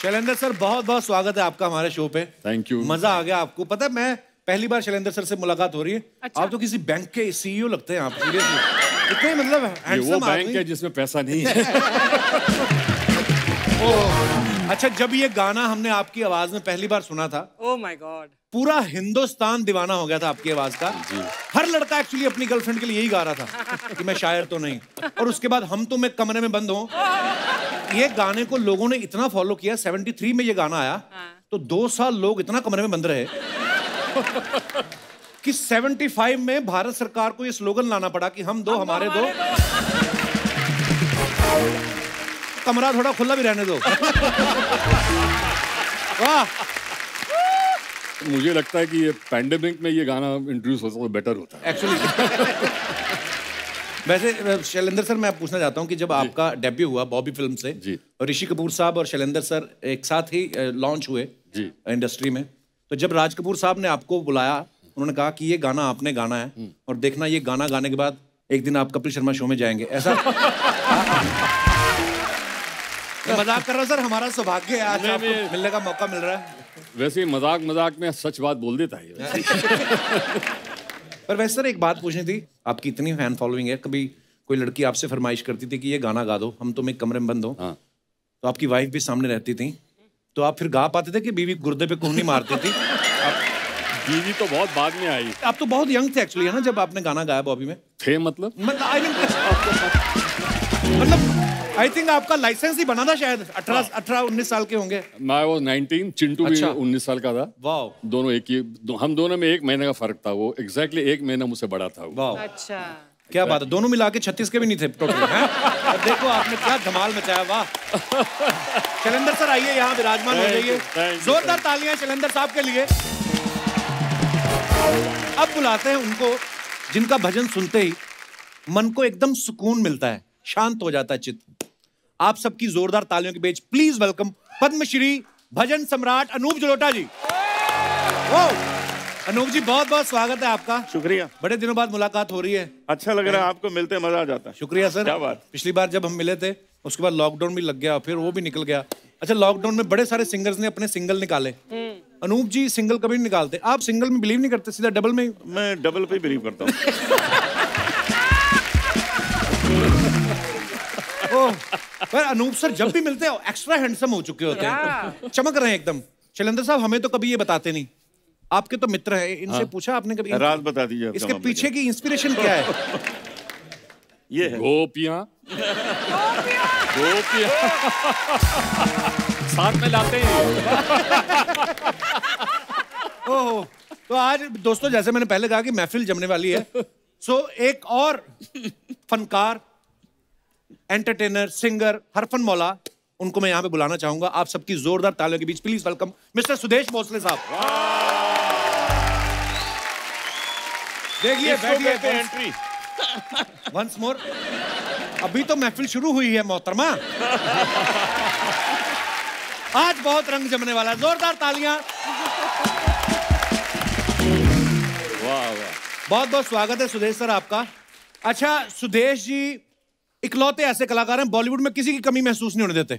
Shailendra sir बहुत बहुत स्वागत है आपका हमारे शो पे। Thank you. मजा आ गया आपको। पता है मैं पहली बार शैलेंद्र सर से मुलाकात हो रही है। अच्छा। आप तो किसी बैंक के सीईओ लगते हैं आप, सीरियसली इतने मतलब ये वो बैंक है जिसमें पैसा नहीं है। अच्छा, जब ये गाना हमने आपकी आवाज में पहली बार सुना था, ओह माय गॉड, पूरा हिंदुस्तान दीवाना हो गया था आपकी आवाज का। हर लड़का एक्चुअली अपनी गर्लफ्रेंड के लिए यही गा रहा था कि मैं शायर तो नहीं। और उसके बाद हम तुम एक कमरे में बंद हो, ये गाने को लोगों ने इतना फॉलो किया। 73 में ये गाना आया तो 2 साल लोग इतना कमरे में बंद रहे कि 75 में भारत सरकार को ये स्लोगन लाना पड़ा कि हम दो हमारे दो, कमरा थोड़ा खुला भी रहने दो। वाह, मुझे लगता है कि ये पैंडेमिक में ये गाना इंट्रोड्यूस होता तो बेटर होता है एक्चुअली। वैसे शैलेंद्र सर, मैं पूछना चाहता हूँ कि जब आपका डेब्यू हुआ बॉबी फिल्म से जी, और ऋषि कपूर साहब और शैलेंद्र सर एक साथ ही लॉन्च हुए जी इंडस्ट्री में, तो जब राज कपूर साहब ने आपको बुलाया, उन्होंने कहा कि ये गाना आपने गाना है और देखना ये गाना गाने के बाद एक दिन आप कपिल शर्मा शो में जाएंगे, ऐसा? मैं मजाक कर रहा हूँ सर, हमारा सौभाग्य है आज आपको मिलने का मौका मिल रहा है। वैसे ही मजाक मजाक में सच बात बोल देता है। पर वैसे सर एक बात पूछनी थी, आपकी इतनी फैन फॉलोइंग है, कभी कोई लड़की आपसे फरमाइश करती थी कि ये गाना गा दो, हम तुम एक कमरे में बंद हो, तो आपकी वाइफ भी सामने रहती थी, तो आप फिर गा पाते थे कि बीवी गुर्दे पे कोहनी मारती थी? बीवी तो बहुत बाद में आई। आप तो बहुत यंग थे एक्चुअली, है ना, जब आपने गाना गाया बॉबी में? थे मतलब आई थिंक आपका लाइसेंस ही बना था शायद, 18-19 साल के होंगे। मैं वो 19, चिंटू भी 19 साल का था। वाह, दोनों एक ही, हम दोनों में 1 महीने का फर्क था। वो एग्जैक्टली 1 महीना मुझसे बड़ा था। वाह, अच्छा, क्या बात है, दोनों मिला के 36 के भी नहीं थे टोटल। देखो आपने क्या धमाल मचाया, वाह। शैलेंद्र सर आइए यहाँ विराजमान हो जाइए, जोरदार तालियां शैलेंद्र साहब के लिए। अब बुलाते हैं उनको जिनका भजन सुनते ही मन को एकदम सुकून मिलता है, शांत हो जाता है चित्त। आप सबकी जोरदार तालियों के बीच प्लीज वेलकम पद्मश्री भजन सम्राट अनूप जलोटा जी। अनूप जी बहुत बहुत स्वागत है आपका। शुक्रिया, बड़े दिनों बाद मुलाकात हो रही है। अच्छा लग रहा है आपको, मिलते मजा आ जाता है। शुक्रिया सर। क्या बात। पिछली बार जब हम मिले थे उसके बाद लॉकडाउन भी लग गया, फिर वो भी निकल गया। अच्छा, लॉकडाउन में बड़े सारे सिंगर्स ने अपने सिंगल निकाले, अनूप जी सिंगल कभी नहीं निकालते। आप सिंगल में बिलीव नहीं करते, सीधा डबल में? मैं डबल पे बिलीव करता हूँ। पर अनूप सर जब भी मिलते हैं एक्स्ट्रा हैंडसम हो चुके होते हैं, चमक रहे हैं एकदम। शैलेंद्र साहब हमें तो कभी ये बताते नहीं, आपके तो मित्र हैं, इनसे पूछा आपने कभी? राज बता दीजिए इसके पीछे की इंस्पिरेशन क्या है? ये है गोपियां साथ में लाते हैं। ओह, तो आज दोस्तों जैसे मैंने पहले कहा कि महफिल जमने वाली है, सो एक और फनकार, एंटरटेनर, सिंगर, हरफन मौला, उनको मैं यहाँ पे बुलाना चाहूंगा। आप सबकी जोरदार तालियों के बीच please welcome mister Sudesh Bhosle साहब। देखिए बैठिए, एंट्री वंस मोर। अभी तो महफिल शुरू हुई है मोहतरमा, आज बहुत रंग जमने वाला है। जोरदार तालियां। वाह वाह, बहुत बहुत स्वागत है सुदेश सर आपका। अच्छा सुदेश जी इकलौते ऐसे कलाकार हैं बॉलीवुड में किसी की कमी महसूस नहीं होने देते।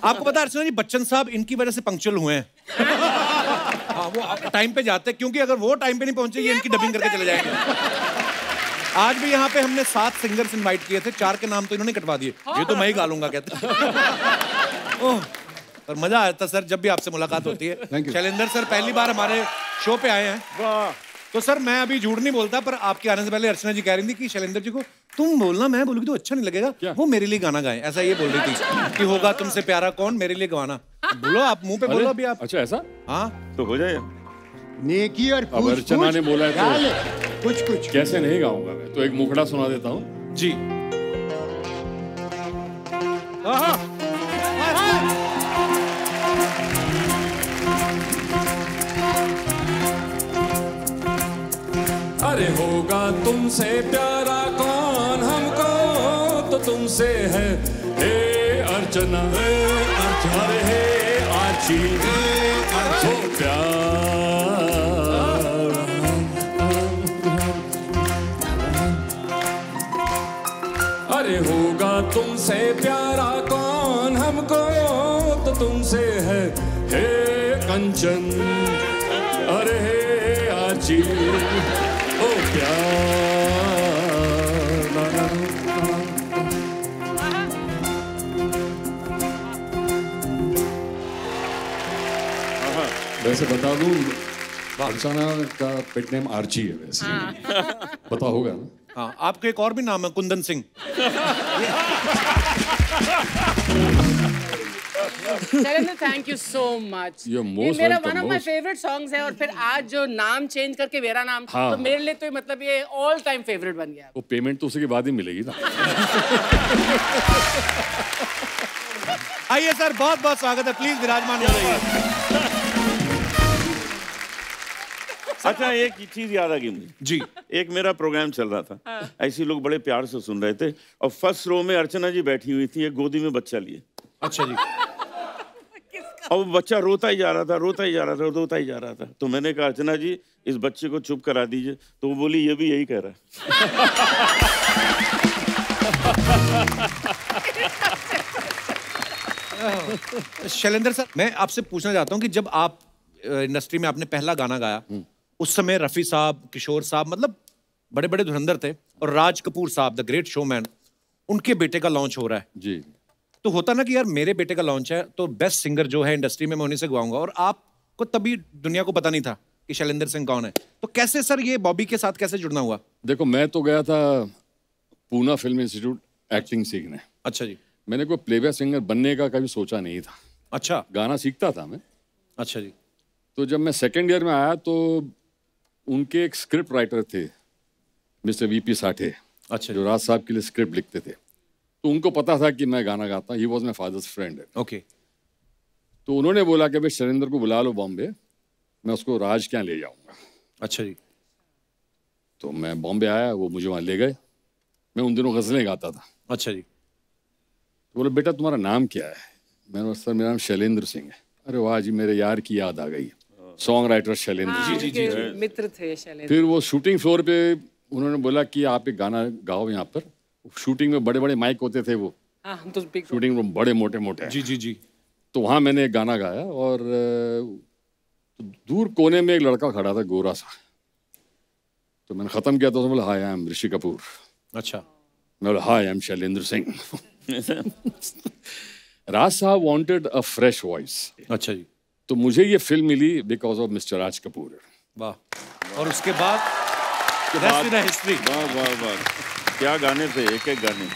आपको पता है अर्चना जी, बच्चन साहब इनकी वजह से पंक्चुअल हुए हैं। हाँ, वो टाइम पे जाते हैं, क्योंकि अगर वो टाइम पे नहीं पहुंचे ये इनकी डबिंग करके चले जाएंगे। आज भी यहाँ पे हमने 7 सिंगर्स इनवाइट किए थे, 4 के नाम तो इन्होंने कटवा दिए। ये तो मैं ही गा लूंगा कहते। ओह, पर मजा आता सर जब भी आपसे मुलाकात होती है। शैलेंद्र सर पहली बार हमारे शो पे आए हैं। वाह, तो सर मैं अभी झूठ नहीं बोलता, पर आपके आने से पहले अर्चना जी कह रही थी कि शैलेंद्र जी को तुम बोलना, मैं बोलूंगी तो अच्छा नहीं लगेगा, वो मेरे लिए गाना गाएं, ऐसा ये बोल रही थी कि होगा तुमसे प्यारा कौन, मेरे लिए गवाना। बोलो आप, मुंह पे बोलो अभी आप। अच्छा ऐसा? हाँ तो हो जाए। नेकी और अब अर्चना ने बोला है तो कुछ कैसे नहीं गाऊंगा मैं, तो एक मुखड़ा सुना देता हूँ जी। अरे होगा तुमसे प्यारा कौन, हमको तो तुमसे है हे अर्चना, अरे हे आची, हो प्यार। अरे होगा तुमसे प्यारा कौन, हमको तो तुमसे तुमसे है हे कंचन, अरे हे आची ओ प्यार। वैसे बता दूं, अर्चना का पेट नेम आर्ची है वैसे। पता होगा ना? हाँ, आपका एक और भी नाम है, Kundan Singh. Shailendra, thank you so much. You're ये most मेरा welcome, one of my most। Favourite songs है, और फिर आज जो नाम चेंज करके मेरा नाम, हाँ। तो मेरे लिए तो मतलब ये ऑल टाइम फेवरेट बन गया। वो पेमेंट तो उसी के बाद ही मिलेगी ना। आइए सर, बहुत बहुत स्वागत है, प्लीज विराजमान हो जाइए। अच्छा, एक चीज याद आ गई मुझे जी। एक मेरा प्रोग्राम चल रहा था, ऐसे लोग बड़े प्यार से सुन रहे थे, और फर्स्ट रो में अर्चना जी बैठी हुई थी, एक गोदी में बच्चा लिए। अच्छा जी। और वो बच्चा रोता ही जा रहा था, रोता ही जा रहा था, रोता ही जा रहा था। तो मैंने कहा, अर्चना जी इस बच्चे को चुप करा दीजिए। तो वो बोली, ये भी यही कह रहा है। शैलेंद्र सर, मैं आपसे पूछना चाहता हूँ कि जब आप इंडस्ट्री में आपने पहला गाना गाया, उस समय रफी साहब, किशोर साहब, मतलब बड़े बड़े धुरंधर थे, और राज कपूर साहब, द ग्रेट शोमैन, उनके बेटे का लॉन्च हो रहा है। जी। तो होता ना कि यार मेरे बेटे का लॉन्च है, तो बेस्ट सिंगर जो है इंडस्ट्री में, मैं उन्हीं से गवाऊंगा, और आपको तभी दुनिया को पता नहीं था कि शैलेंद्र सिंह कौन है। तो कैसे सर ये बॉबी के साथ कैसे जुड़ना हुआ? देखो, मैं तो गया था पूना फिल्म इंस्टीट्यूट एक्टिंग सीखने। अच्छा जी। मैंने कोई प्लेबैक सिंगर बनने का कभी सोचा नहीं था। अच्छा। गाना सीखता था मैं। अच्छा जी। तो जब मैं सेकेंड ईयर में आया तो उनके एक स्क्रिप्ट राइटर थे, मिस्टर वीपी साठे। अच्छा। जो राज साहब के लिए स्क्रिप्ट लिखते थे, तो उनको पता था कि मैं गाना गाता हूँ। He was my father's friend. Okay. तो उन्होंने बोला कि भाई शैलेंद्र को बुला लो बॉम्बे, मैं उसको राज क्या ले जाऊंगा। अच्छा जी। तो मैं बॉम्बे आया, वो मुझे वहाँ ले गए। मैं उन दिनों गज़लें गाता था। अच्छा जी। तो बोले, बेटा तुम्हारा नाम क्या है? मैंने बोला, सर मेरा नाम शैलेंद्र सिंह है। अरे वाह जी, मेरे यार की याद आ गई, सॉन्ग राइटर शैलेंद्र जी। जी, मित्र थे शैलेंद्र। फिर वो शूटिंग फ्लोर पे उन्होंने बोला कि आप एक गाना गाओ यहाँ पर। शूटिंग में बड़े बड़े माइक होते थे, वो हाँ, हम तो big- शूटिंग रूम बड़े मोटे मोटे। जी जी जी। तो वहाँ मैंने एक गाना गाया, और तो दूर कोने में एक लड़का खड़ा था, गोरा सा। तो मैंने ख़त्म किया तो उसने बोला, हाय आई एम ऋषि कपूर। अच्छा। मैं बोला, हाय आई एम शैलेंद्र सिंह। राज साहब वांटेड अ फ्रेश वॉइस। अच्छा जी। तो मुझे ये फिल्म मिली because of mister Raj Kapoor. वाह। और उसके बाद हिस्ट्री। वाह वाह वाह, क्या गाने थे, एक एक गाने।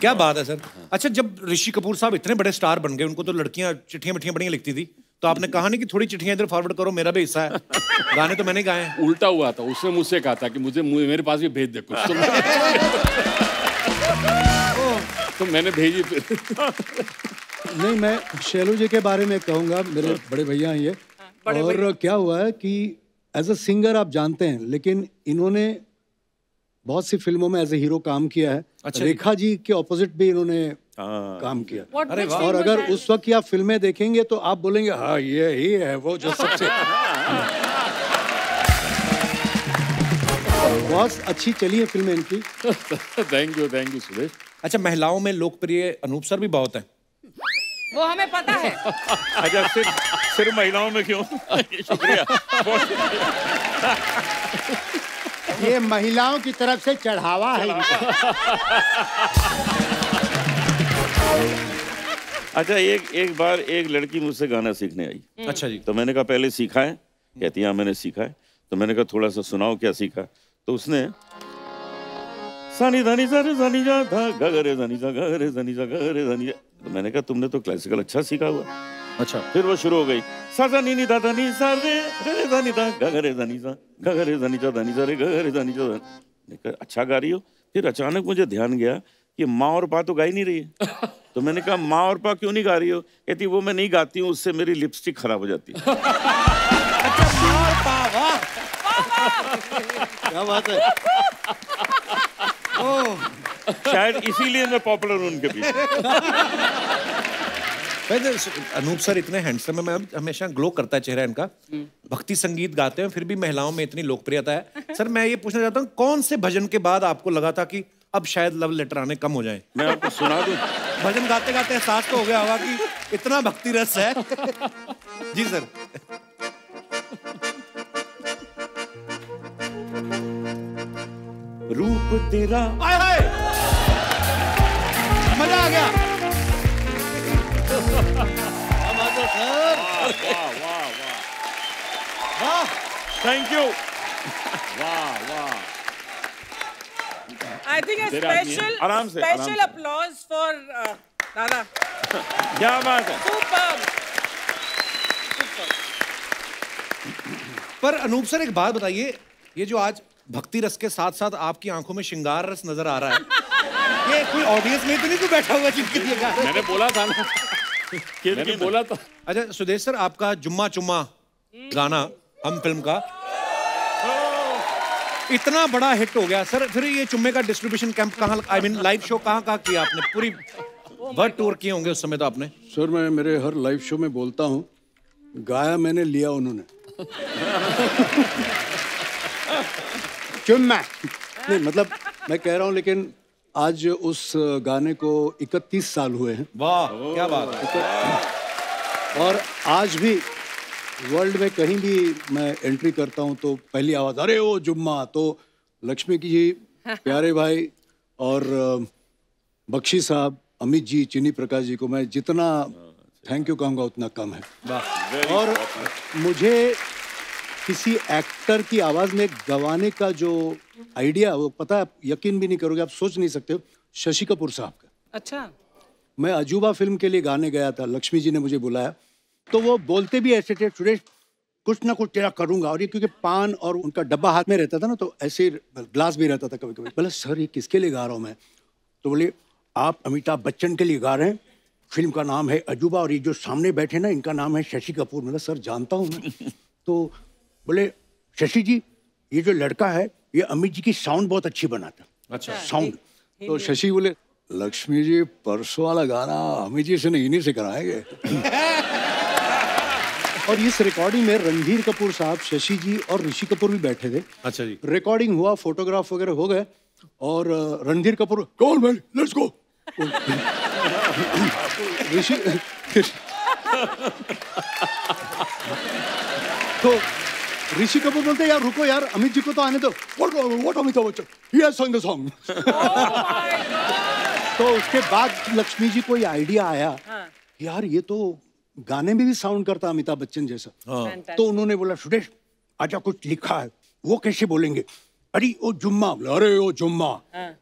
क्या बात है सर। अच्छा, जब ऋषि कपूर साहब इतने बड़े स्टार बन गए, उनको तो लड़कियां चिट्ठियां मिट्ठियां बढ़िया लिखती थी, तो आपने कहा नहीं कि थोड़ी चिट्ठियां इधर फॉरवर्ड करो, मेरा भी हिस्सा है? गाने तो मैंने गाए हैं। उल्टा हुआ था, उसने मुझसे कहा था कि मुझे मेरे पास भी भेज दे कुछ। तो मैंने भेजी। नहीं, मैं शैलू जी के बारे में कहूँगा, मेरे बड़े भैया हैं ये। और क्या हुआ है कि एज अ सिंगर आप जानते हैं, लेकिन इन्होंने बहुत सी फिल्मों में एज ए हीरो काम किया है। अच्छा। रेखा जी के ऑपोजिट भी इन्होंने काम किया। What अरे which वाह। film और was अगर that? उस वक्त की आप फिल्में देखेंगे तो आप बोलेंगे, हाँ ये ही है वो जो सबसे बहुत अच्छी चली है फिल्में इनकी। Thank you Suresh. अच्छा, महिलाओं में लोकप्रिय अनूप सर भी बहुत हैं। वो हमें पता है। अच्छा, सिर्फ महिलाओं में क्यों? शुक्रिया। ये महिलाओं की तरफ से चढ़ावा है इनका। अच्छा, एक बार एक लड़की मुझसे गाना सीखने आई। अच्छा जी। तो मैंने कहा, पहले सीखा है? कहती है, हाँ मैंने सीखा है। तो मैंने कहा, थोड़ा सा सुनाओ, क्या सीखा? तो उसने सानी धानी सारे सानी जा धा गगरे धानी जा गगरे धानी जा गगरे धानी जा। तो मैंने कहा, तुमने तो क्लासिकल अच्छा सीखा हुआ। अच्छा। फिर वो शुरू हो गई, सा सा नी नी दा दा नी सा रे गरे धा नी दा गगरे धानी जा गगरे धानी जा धानी जा रे गगरे धानी जा। मैंने कहा, अच्छा गा रही हो। फिर अचानक मुझे ध्यान गया कि माँ और पा तो गा ही नहीं रही है। तो मैंने कहा, माँ और पा क्यों नहीं गा रही हो? कहती, वो मैं नहीं गाती हूँ, उससे मेरी लिपस्टिक खराब हो जाती है। क्या बात है। शायद इसीलिए मैं पॉपुलर हूँ उनके पीछे। वैसे अनूप सर इतने हैंडसम है, मैं हमेशा ग्लो करता है चेहरा इनका। भक्ति संगीत गाते हैं, फिर भी महिलाओं में इतनी लोकप्रियता है। सर मैं ये पूछना चाहता हूँ, कौन से भजन के बाद आपको लगा था कि अब शायद लव लेटर आने कम हो जाए? मैं आपको सुना दूं? भजन गाते गाते एहसास तो हो गया होगा कि इतना भक्ति रस है। जी सर। रूप तेरा आए हाय, मजा आ गया। सर वाह वाह वाह वाह, थैंक यू वाह वाह I think a तेरा आदमी है। special आराम से, आराम special से। applause for Dada. क्या बात है। Superb. पर अनूप सर एक बात बताइए, ये जो आज भक्ति रस के साथ साथ आपकी आंखों में श्रृंगार रस नजर आ रहा है, ये कोई ऑडियंस में तो नहीं कोई बैठा हुआ जिनके लिए गा रहे हैं? मैंने बोला था ना, मैंने बोला था। अच्छा सुदेश सर, आपका जुम्मा चुम्मा गाना हम फिल्म का इतना बड़ा हिट हो गया सर, फिर ये चुम्मे का डिस्ट्रीब्यूशन कैंप कहाँ, आई मीन लाइव शो कहाँ किया आपने? पूरी वर्ल्ड टूर किए होंगे उस समय तो आपने। सर मैं मेरे हर लाइव शो में बोलता हूँ, गाया मैंने लिया उन्होंने। चुम्मा नहीं, मतलब मैं कह रहा हूँ, लेकिन आज उस गाने को 31 साल हुए हैं। वाह क्या बात है। और आज भी वर्ल्ड में कहीं भी मैं एंट्री करता हूं तो पहली आवाज अरे ओ जुम्मा, तो लक्ष्मी जी, प्यारे भाई और बख्शी साहब, अमित जी, चिनी प्रकाश जी को मैं जितना थैंक यू कहूँगा उतना कम है। और मुझे किसी एक्टर की आवाज में गवाने का जो आइडिया, वो पता है, आप यकीन भी नहीं करोगे, आप सोच नहीं सकते हो, शशि कपूर साहब का। अच्छा। मैं अजूबा फिल्म के लिए गाने गया था, लक्ष्मी जी ने मुझे बुलाया, तो वो बोलते भी ऐसे थे, सुरेश कुछ ना कुछ तेरा करूंगा। और ये क्योंकि पान और उनका डब्बा हाथ में रहता था ना, तो ऐसे ग्लास भी रहता था कभी कभी। बोला सर ये किसके लिए गा रहा हूँ मैं? तो बोले आप अमिताभ बच्चन के लिए गा रहे हैं, फिल्म का नाम है अजूबा, और ये जो सामने बैठे ना इनका नाम है शशि कपूर। मतलब सर जानता हूँ मैं। तो बोले शशि जी, ये जो लड़का है ये अमित जी की साउंड बहुत अच्छी बनाता। अच्छा साउंड। तो शशि बोले लक्ष्मी जी परसों वाला गाना अमित जी से नहीं, इन्हीं से कराएंगे। और इस रिकॉर्डिंग में रणधीर कपूर साहब, शशि जी और ऋषि कपूर भी बैठे थे। अच्छा जी। रिकॉर्डिंग हुआ, फोटोग्राफ वगैरह हो गए, और Randhir Kapoor call man let's go. Rishi तो ऋषि कपूर बोलते यार रुको यार, अमित जी को तो आने दो। What Amitabh Bachchan, he has song the song. तो उसके बाद लक्ष्मी जी को ये आइडिया आया, यार ये तो गाने में भी साउंड करता अमिताभ बच्चन जैसा। तो उन्होंने बोला सुरेश आजा, कुछ लिखा है, वो कैसे बोलेंगे? अरे ओ जुम्मा, अरे ओ जुम्मा,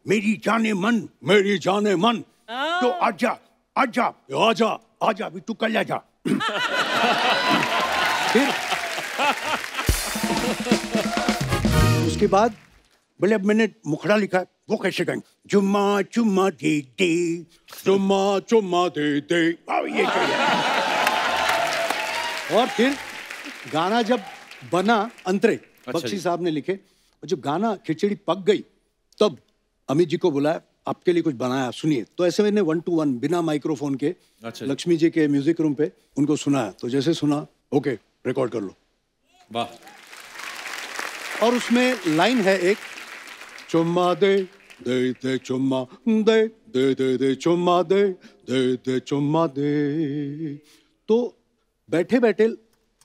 मेरी जाने मन, मेरी जाने मन, तो आजा आजा आजा आजा भी तू कल आजा। फिर उसके बाद बोले अब मैंने मुखड़ा लिखा, वो कैसे गाएंगे? जुम्मा चुम्मा दे दे, जुम्मा चुम्मा दे दे, ये चाहिए। और फिर गाना जब बना अंतरे, बख्शी साहब ने लिखे, और जब गाना खिचड़ी पक गई तब अमित जी को बुलाया, आपके लिए कुछ बनाया, सुनिए। तो ऐसे मैंने 1 to 1 बिना माइक्रोफोन के लक्ष्मी जी के म्यूजिक रूम पे उनको सुनाया। तो जैसे सुना, ओके रिकॉर्ड कर लो। वाह। और उसमें लाइन है एक, चुम्मा दे दे दे चुम्मा दे दे दे दे चुम्मा दे दे दे चुम्मा दे। तो बैठे बैठे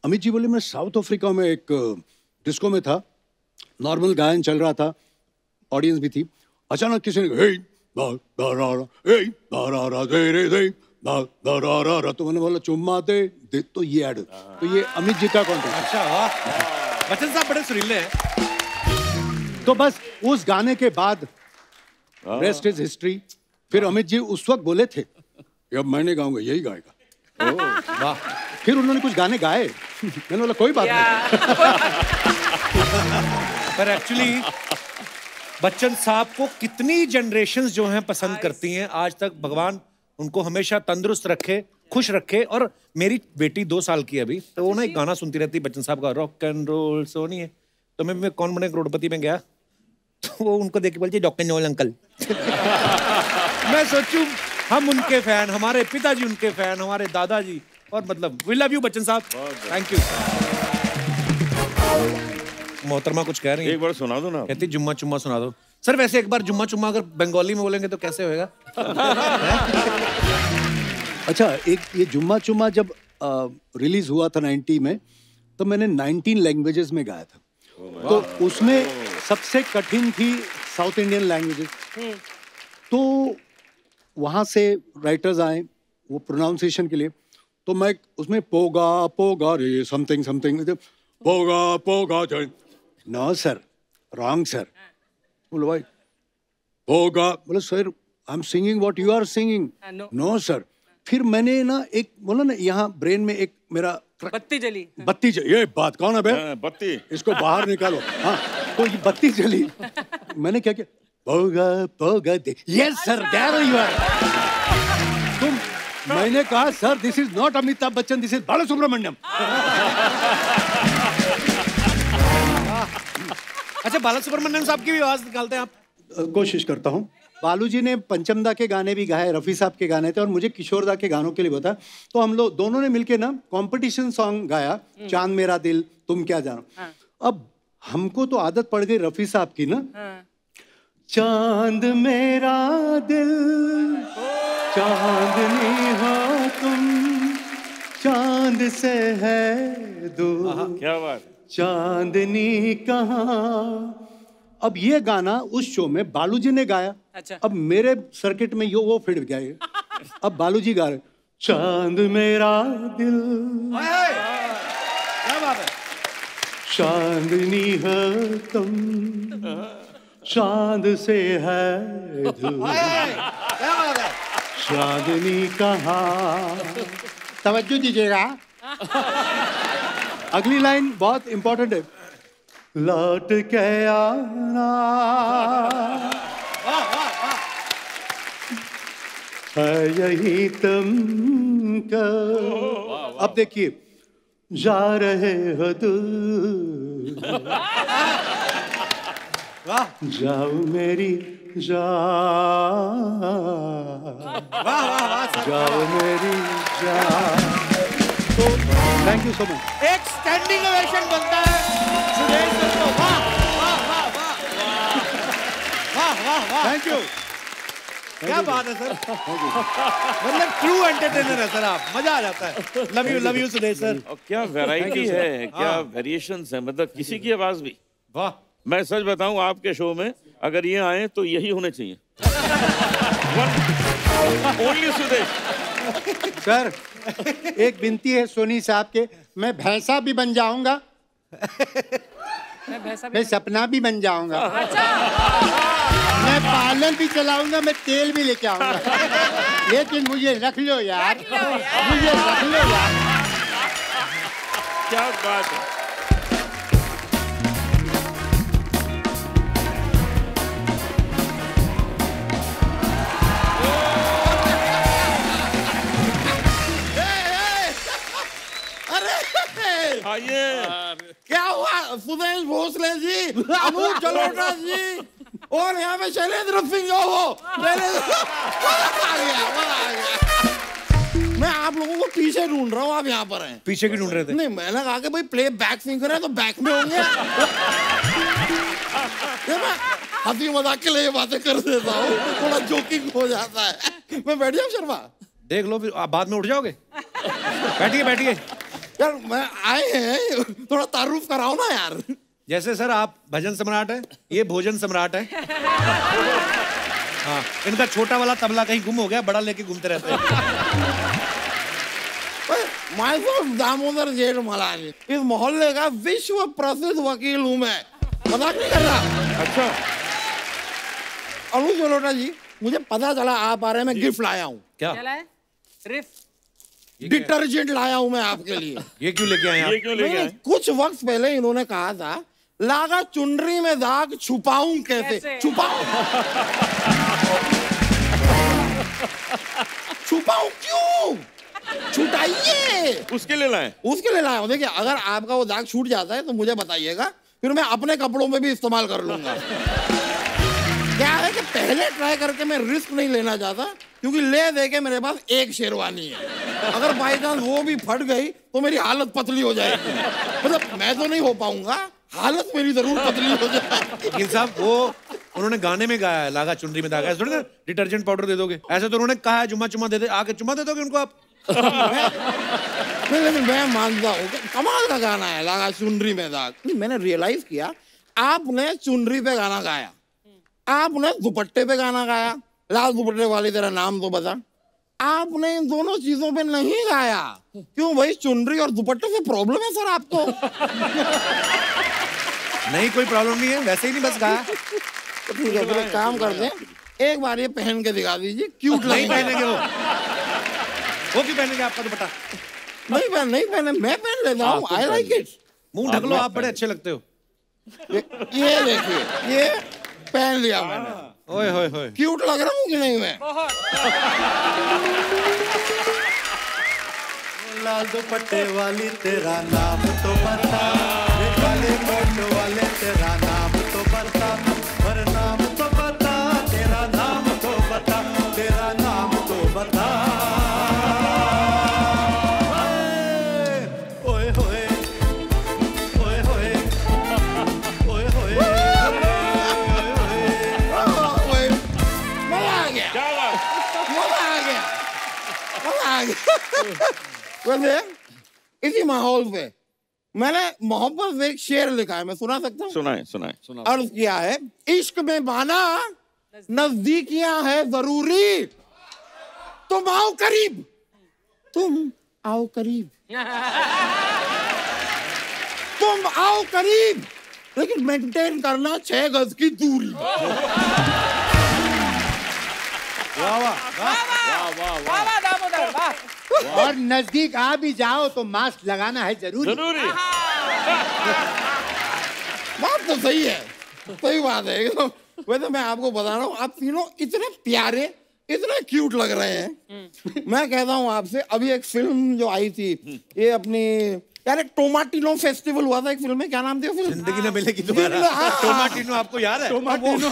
अमित जी बोले मैं साउथ अफ्रीका में एक डिस्को में था, नॉर्मल गायन चल रहा था, ऑडियंस भी थी, अचानक किसी ने हे बा बा रा रा, हे बा रा रा दे रे दे बा बा रा रा रा, तो मैंने बोला चुम्मा दे दे, तो ये ऐड, तो ये अमित जी का कॉन्टेक्ट। अच्छा वाह, बच्चन साहब बड़े सुरीले हैं। तो बस उस गाने के बाद रेस्ट इज हिस्ट्री। फिर अमित जी उस वक्त बोले थे कि अब मैंने गाऊंगा, यही गाएगा। वाह। फिर उन्होंने कुछ गाने गाए, मैंने बोला कोई बात नहीं। पर एक्चुअली बच्चन साहब को कितनी जनरेशंस जो हैं पसंद करती हैं आज तक। भगवान उनको हमेशा तंदुरुस्त रखे, खुश रखे। और मेरी बेटी 2 साल की अभी, तो वो ना एक गाना सुनती रहती है बच्चन साहब का, रॉक एंड रोल सोनी है। तो मैं कौन बने करोड़पति में गया, तो वो उनको देख के बोलती रॉक एंड रोल अंकल। मैं सोचूं हम उनके फैन, हमारे पिताजी उनके फैन, हमारे दादाजी, और मतलब वी लव यू बच्चन साहब, थैंक यू। मोहतरमा कुछ कह रही है, एक बार सुना दो ना। कहती जुम्मा चुम्मा सुना दो। सर वैसे एक बार जुम्मा चुम्मा अगर बंगाली में बोलेंगे तो कैसे होएगा? अच्छा, एक ये जुम्मा चुम्मा जब रिलीज हुआ था 90 में, तो मैंने 19 लैंग्वेजेस में गाया था। तो उसमें सबसे कठिन थी साउथ इंडियन लैंग्वेजेस। तो वहाँ से राइटर्स आए वो प्रोनाउंसिएशन के लिए, तो मैं उसमें पोगा रे समथिंग समथिंग, पोगा नो सर, रॉन्ग सर। बोलो भाई पोगा, बोलो sir I am singing what you are singing. No sir. फिर मैंने ना एक बोला ना, यहाँ ब्रेन में एक मेरा बत्ती जली। ये बात कौन है बे? बत्ती, इसको इसको बाहर निकालो। हाँ, तो ये बत्ती जली। मैंने क्या किया, पोगा दे। Yes sir, there you are. तुम, मैंने कहा sir this is not Amitabh Bachchan, this is Balasubrahmanyam. अच्छा, बालासुब्रमण्यम साहब की भी आवाज निकालते हैं आप? कोशिश करता हूँ। बालू जी ने पंचमदा के गाने भी गाए, रफ़ी साहब के गाने थे, और मुझे किशोर दा के गानों के लिए बता। तो हम लोग दोनों ने मिलके ना कंपटीशन सॉन्ग गाया, चांद मेरा दिल तुम क्या जानो। अब हमको तो आदत पड़ गई रफ़ी साहब की ना, चांद मेरा दिल चांदनी हो तुम, चांद से है दूर, क्या बात, चांदनी कहाँ। अब ये गाना उस शो में बालू जी ने गाया। अच्छा। अब मेरे सर्किट में यो वो फिर गया ये। अब बालू जी गा रहे, चांद मेरा दिल क्या बात है, चांदनी है तुम, चांद से है दूर, क्या बात है। चांदनी कहाँ। तवज्जो दीजिएगा, अगली लाइन बहुत इंपॉर्टेंट है। लौट के आना है यही तुमको। अब देखिए, जा रहे हो दूर, जाओ मेरी जान, जाओ मेरी जान। तो थैंक यू सो मच। एक स्टैंडिंग ओवेशन बनता है सुरेश सर को। वाह वाह वाह वाह वाह वाह वाह, थैंक यू। क्या बात है सर, मतलब ट्रू एंटरटेनर है सर आप, मजा आ जाता है। Love you Suresh sir. और क्या वैरायटी है, क्या वेरिएशंस है, मतलब किसी की आवाज भी। वाह, मैं सच बताऊं, आपके शो में अगर ये आए तो यही होने चाहिए। ओनली सुदेश। सर एक विनती है सोनी साहब के, मैं भैंसा भी बन जाऊंगा, मैं सपना भी बन जाऊंगा, मैं पार्लर भी चलाऊंगा, मैं तेल भी लेके आऊंगा, लेकिन मुझे रख लो यार, मुझे रख लो यार। क्या बात है। आइए, क्या हुआ सुदेश भोसले जी, अनूप जलोटा जी, और यहाँ पे शैलेंद्र सिंह जो हो, मैं आप लोगों को पीछे ढूंढ रहा हूँ, आप यहाँ पर हैं। पीछे की ढूंढ रहे थे? नहीं, मैंने कहा कि भाई प्ले बैक सिंगर है तो बैक में होंगे। ये मैं हंसी मजाक के लिए ये बातें कर देता हूँ, थोड़ा जोकिंग हो जाता है। मैं बैठ जाऊँ शर्मा? देख लो, फिर आप बाद में उठ जाओगे। बैठिए बैठिए। यार मैं आए हैं, थोड़ा तारुफ कराओ ना यार। जैसे सर आप भजन सम्राट है, ये भोजन सम्राट है। हाँ, इनका छोटा वाला तबला कहीं गुम हो गया, बड़ा लेके घूमते रहते हैं। दामोदर जेठमलानी, इस मोहल्ले का विश्व प्रसिद्ध वकील हूँ मैं, मजाक नहीं कर रहा। अच्छा, अनूप जलोटा जी, मुझे पता चला आप आ रहे हैं, मैं गिफ्ट लाया हूँ। क्या? डिटर्जेंट लाया हूँ मैं आपके लिए। ये क्यों लेके आए आप? ये क्यों लेके आए? कुछ वक्त पहले इन्होंने कहा था, लागा चुनरी में दाग छुपाऊं कैसे? छुपाऊं छुपाऊं क्यों? छुटाइए। उसके लिए लाए? उसके लिए लाया हूं। देखिए, अगर आपका वो दाग छूट जाता है तो मुझे बताइएगा, फिर मैं अपने कपड़ों में भी इस्तेमाल कर लूंगा। क्या है कि पहले ट्राई करके मैं रिस्क नहीं लेना चाहता, क्योंकि ले दे के मेरे पास एक शेरवानी है, अगर बाई चांस वो भी फट गई तो मेरी हालत पतली हो जाएगी। मतलब मैं तो नहीं हो पाऊंगा, हालत मेरी जरूर पतली हो जाएगी। वकील साहब, वो उन्होंने गाने में गाया है लागा चुनरी में दागा, ऐसे थोड़ी ना डिटर्जेंट पाउडर दे दोगे, ऐसे तो उन्होंने कहा है जुम्मा चुम्मा दे दे, आके चुम्मा दे दोगे उनको आप? लेकिन मैं मानता हूँ कि कमाल का गाना है लागा चुनरी में दाग। मैंने रियलाइज किया आपने चुनरी पे गाना गाया, आपने दुपट्टे पे गाना गाया, लाल दुपट्टे वाली तेरा नाम तो बता, आपने इन दोनों चीजों पे नहीं गाया। क्यों भाई, चुनरी और दुपट्टे से प्रॉब्लम है सर आपको? नहीं कोई प्रॉब्लम नहीं है, वैसे ही नहीं बस गाया। तो ठीक है, फिर एक काम करते हैं, एक बार ये पहन के दिखा दीजिए, क्यूट नहीं लगेगा। पहनेंगे वो क्यों पहनेंगे आपका दुपट्टा? नहीं पहने, मैं पहन लेता हूँ, आई लाइक इट। मुंह ढक लो, आप बड़े अच्छे लगते हो। ये देखिए, ये पहन लिया मैंने, ओए होए होए, क्यूट लग रहा हूँ कि नहीं मैं? लाल दुपट्टे वाली तेरा नाम तो बता, ये काले कोट वाले तेरा नाम तो बता, पर नाम तो बता, तेरा नाम तो बता, तेरा नाम तो बता। ओए होए, ओए होए, ओए होए, ओए, मजा आ गया, मजा आ गया, मजा आ गया। वैसे इसी माहौल पे मैंने मोहब्बत में एक शेर लिखा है, मैं सुना सकता हूँ? सुनाए। अर्ज किया है, इश्क में बाना नजदीकियां है जरूरी, तुम आओ करीब, तुम आओ करीब, तुम आओ करीब, लेकिन मेंटेन करना 6 गज की दूरी। और नजदीक आ भी जाओ तो मास्क लगाना है जरूरी। बात तो सही है, सही बात है। वैसे मैं आपको बता रहा हूँ, आप तीनों इतने प्यारे, इतने क्यूट लग रहे हैं। मैं कहता हूँ आपसे, अभी एक फिल्म जो आई थी, ये अपनी यार एक टोमाटिनो फेस्टिवल हुआ था, एक फिल्म में, क्या नाम थी वो फिल्म? जिंदगी न मिलेगी दोबारा। टोमाटिनो आपको याद है? टोमाटिनो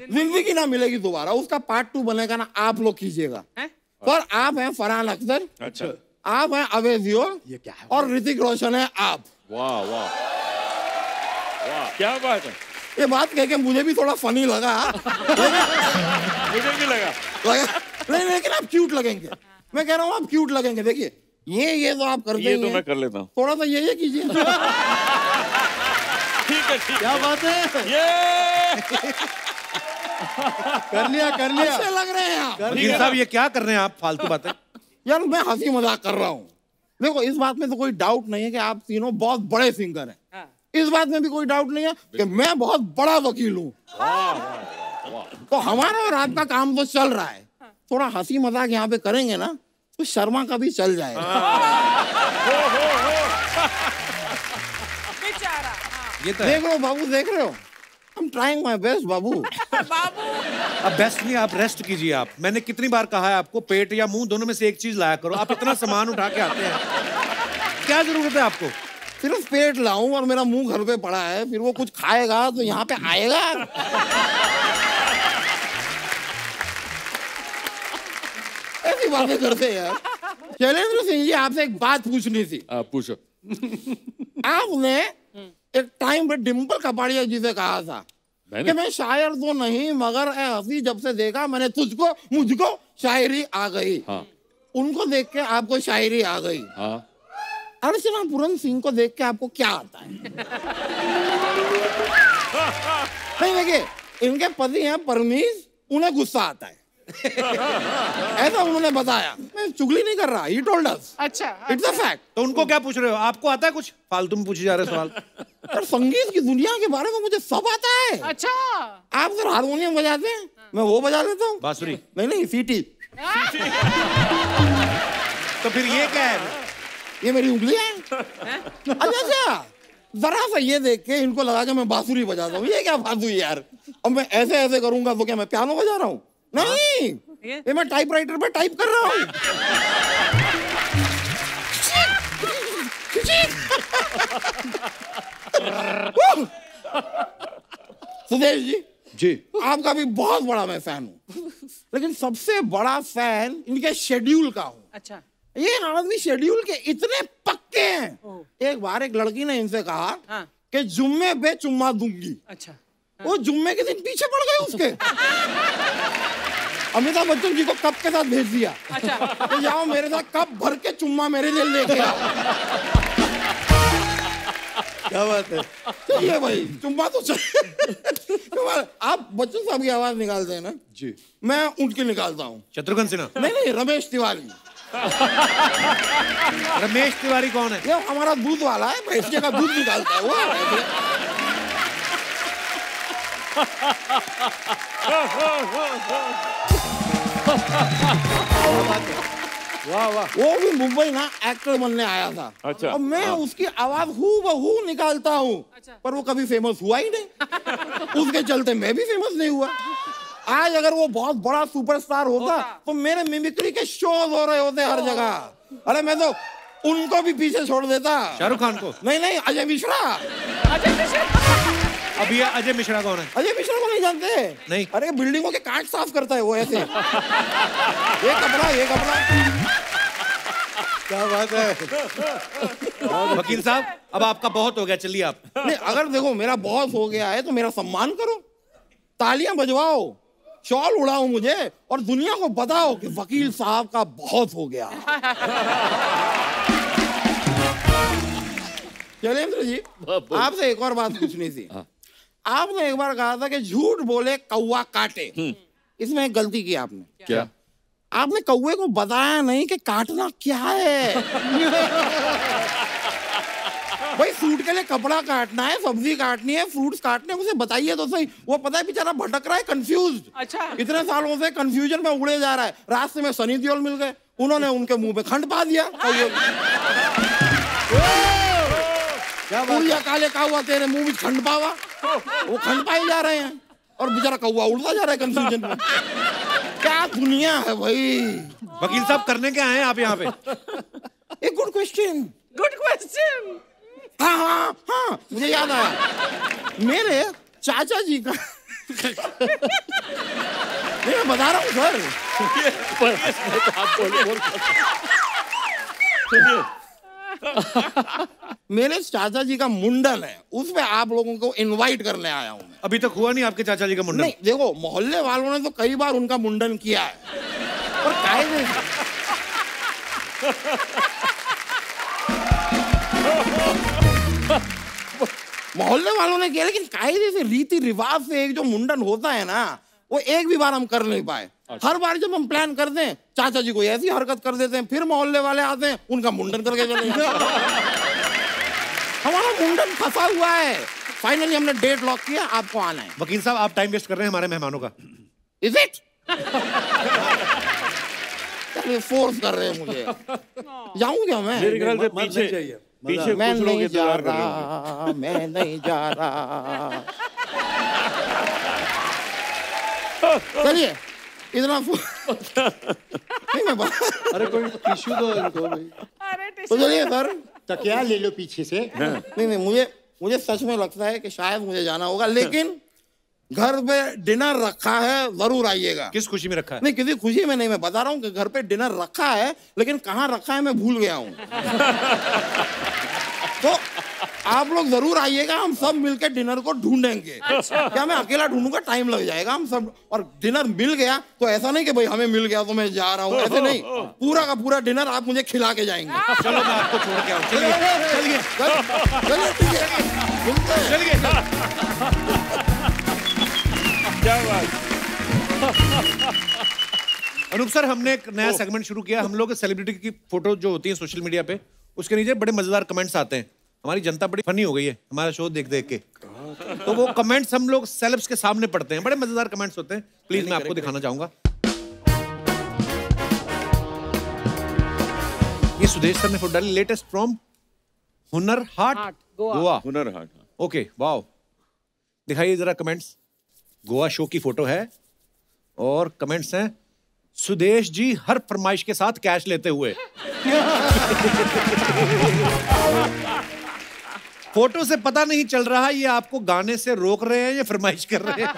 जिंदगी ना मिलेगी दोबारा, उसका पार्ट 2 बनेगा ना, आप लोग कीजिएगा। पर आप हैं फरहान अख्तर, अच्छा, आप हैं अवैध दियोल, ये क्या है? और ऋतिक रोशन है आप। वाह वाह वाह, क्या बात है। ये बात कह के मुझे भी थोड़ा फनी लगा, मुझे भी लगा नहीं, लेकिन आप क्यूट लगेंगे। मैं कह रहा हूँ आप क्यूट लगेंगे। देखिए ये तो आप करते ये ही तो हैं। मैं कर लेता हूँ। थोड़ा सा ये कीजिए। ठीक है, क्या बात है, ये कर लिया अच्छे लग रहे हैं आप। वकील साहब ये क्या कर रहे हैं आप, फालतू बातें? यार मैं हंसी मजाक कर रहा हूँ। देखो इस बात में तो कोई डाउट नहीं है कि आप तीनों बहुत बड़े सिंगर हैं। इस बात में भी कोई डाउट नहीं है कि मैं बहुत बड़ा वकील हूँ। तो हमारा और आपका काम तो चल रहा है, थोड़ा हंसी मजाक यहाँ पे करेंगे ना तो शर्मा का भी चल जाएगा। ये तो देख रहे हो बाबू, देख रहे हो, I'm trying my best बाबू। अब बेस्ट नहीं, आप रेस्ट कीजिए। आप, मैंने कितनी बार कहा है आपको, पेट या मुंह दोनों में से एक चीज लाया करो। आप इतना सामान उठा के आते हैं, क्या जरूरत है आपको? सिर्फ पेट लाऊं और मेरा मुंह घर पे पड़ा है, फिर वो कुछ खाएगा तो यहाँ पे आएगा। ऐसी बातें करते हैं यार। शैलेंद्र सिंह जी, आपसे एक बात पूछनी थी। पूछो। आपने एक टाइम पे डिम्पल कपाड़िया जी से कहा था कि मैं शायर तो नहीं मगर ए हंसी जब से देखा मैंने तुझको मुझको शायरी आ गई। हाँ। उनको देख के आपको शायरी आ गई। हाँ। अर्चना पूरन सिंह को देख के आपको क्या आता है? नहीं देखिए, इनके पति हैं परमीज, उन्हें गुस्सा आता है। ऐसा उन्होंने बताया, मैं चुगली नहीं कर रहा, he told us। अच्छा, It's a fact। तो उनको क्या पूछ रहे हो? आपको आता है कुछ? फालतू में पूछे जा रहे सवाल। यार संगीत की दुनिया के बारे में मुझे सब आता है। अच्छा, आप सर हारमोनियम बजाते हैं, मैं वो बजा लेता हूँ। बांसुरी? नहीं, सीटी। तो फिर ये क्या है? ये मेरी उंगलियां हैं। अच्छा, जरा सा ये देख के इनको लगा कि मैं बांसुरी बजाता हूँ। ये क्या फालतू है यार? अब मैं ऐसे ऐसे करूंगा तो क्या मैं पियानो बजा रहा हूँ? नहीं, ये मैं टाइपराइटर पे टाइप कर रहा हूँ। सुदेश जी, आपका भी बहुत बड़ा मैं फैन हूँ, लेकिन सबसे बड़ा फैन इनके शेड्यूल का हूँ। अच्छा, ये आदमी शेड्यूल के इतने पक्के हैं। एक बार एक लड़की ने इनसे कहा हाँ। कि जुम्मे पे चुम्मा दूंगी। अच्छा, वो जुम्मे के दिन पीछे पड़ गए उसके। अमिताभ बच्चन जी को कप के साथ भेज दिया। अच्छा। तो जाओ मेरे साथ कप भर के चुम्मा मेरे लिए लेके आओ। क्या बात है। चाहिए भाई, चुम्मा तो चाहिए। आप बच्चन साहब की आवाज निकालते हैं ना जी, मैं ऊँट की निकालता हूँ। शत्रुघ्न सिन्हा। नहीं, रमेश तिवारी। रमेश तिवारी कौन है? ये हमारा दूध वाला है, भैंसिया का दूध निकालता है वो। वाह वाह। वो भी मुंबई ना एक्टर बनने आया था। अच्छा। और मैं उसकी आवाज हूबहू निकालता हूँ। अच्छा। पर वो कभी फेमस हुआ ही नहीं। उसके चलते मैं भी फेमस नहीं हुआ। आज अगर वो बहुत बड़ा सुपरस्टार होता तो मेरे मिमिक्री के शोज हो रहे होते हर जगह। अरे मैं तो उनको भी पीछे छोड़ देता। शाहरुख खान को? नहीं, अजय मिश्रा। अब ये अजय मिश्रा कौन है? अजय मिश्रा को नहीं जानते? नहीं। अरे बिल्डिंगों के कांच साफ करता है वो ऐसे। ये कपड़ा। क्या बात है। वकील साहब, अब आपका बहुत हो गया, चलिए आप। नहीं, अगर देखो मेरा बॉस हो गया है तो मेरा सम्मान करो, तालियां बजवाओ, शॉल उड़ाओ मुझे और दुनिया को बताओ कि वकील साहब का बहुत हो गया। शैलेंद्र जी, आपसे एक और बात पूछनी थी। आपने एक बार कहा था कि झूठ बोले कौवा काटे। इसमें एक गलती की आपने। क्या? आपने कौवे को बताया नहीं कि काटना क्या है। भाई सूट के लिए कपड़ा काटना है, सब्जी काटनी है, फ्रूट्स काटने, उसे बताइए तो सही। वो पता है बेचारा भटक रहा है, कंफ्यूज्ड। अच्छा। इतने सालों से कंफ्यूजन में उड़े जा रहा है। रास्ते में सनी देओल मिल गए, उन्होंने उनके मुंह पे खंड पा दिया। काले कौवा तेरे मुंह में खंड पावा। वो खंड पाए जा रहे हैं और बेचारा कौवा उड़ता जा रहा है कंफ्यूजन में। क्या दुनिया है भाई। वकील साहब, करने क्या आए आप यहाँ पे? एक गुड क्वेश्चन। हाँ, मुझे याद आया। मेरे चाचा जी का मैं बता रहा हूँ सर। मेरे चाचा जी का मुंडन है, उसमें आप लोगों को इनवाइट करने आया हूँ। अभी तक हुआ नहीं आपके चाचा जी का मुंडन? नहीं, देखो मोहल्ले वालों ने तो कई बार उनका मुंडन किया है और कायदे मोहल्ले वालों ने किया, लेकिन कायदे से रीति रिवाज से एक जो मुंडन होता है ना, वो एक भी बार हम कर नहीं पाए। हर बार जब हम प्लान करते हैं चाचा जी को ऐसी हरकत कर देते हैं, फिर मोहल्ले वाले आते हैं उनका मुंडन करके चले जाते हैं। हमारा मुंडन फंसा हुआ है। फाइनली हमने डेट लॉक किया, आपको आना है। वकील साहब, आप टाइम वेस्ट कर रहे हैं हमारे मेहमानों का। Is it? फोर्स कर रहे हैं मुझे। जाऊं क्या मैं? मेरे ख्याल से मत नहीं चाहिए। पीछे मैं कुछ लोग नहीं जा इंतजार कर रहे होंगे। रहा, मैं नहीं जा रहा। चलिए इतना नहीं मैं अरे कोई टिश्यू दो इनको भाई। तो चलिए सर। तो क्या ले लो पीछे से। नहीं, मुझे सच में लगता है कि शायद मुझे जाना होगा, लेकिन घर पे डिनर रखा है, जरूर आइएगा। किस खुशी में रखा है? नहीं, किसी खुशी में नहीं, मैं बता रहा हूँ कि घर पे डिनर रखा है, लेकिन कहाँ रखा है मैं भूल गया हूँ। तो आप लोग जरूर आइएगा, हम सब मिलकर डिनर को ढूंढेंगे। क्या मैं अकेला ढूंढूंगा? टाइम लग जाएगा। हम सब, और डिनर मिल गया तो ऐसा नहीं कि भाई हमें मिल गया तो मैं जा रहा हूँ, ऐसे नहीं। पूरा का पूरा डिनर आप मुझे खिला के जाएंगे। चलो मैं आपको छोड़ के आऊँ। चलिए चलिए ठीक है, मिलते हैं। चलिए। क्या बात। अनूप सर, हमने एक नया सेगमेंट शुरू किया। हम लोग सेलिब्रिटी की फोटो जो होती है सोशल मीडिया पे, उसके नीचे बड़े मजेदार कमेंट्स आते हैं। हमारी जनता बड़ी फनी हो गई है हमारा शो देख देख के, तो वो कमेंट्स हम लोग सेलेब्स के सामने पढ़ते हैं। बड़े मजेदार कमेंट्स होते हैं। प्लीज मैं आपको दिखाना चाहूंगा। ये सुदेश सर ने फोटो डाली, latest from Hunar Haat Goa. Hunar Haat. Okay, wow. दिखाइए जरा कमेंट्स। गोवा शो की फोटो है और कमेंट्स हैं, सुदेश जी हर फरमाइश के साथ कैश लेते हुए। फोटो से पता नहीं चल रहा ये आपको गाने से रोक रहे हैं या फरमाइश कर रहे हैं।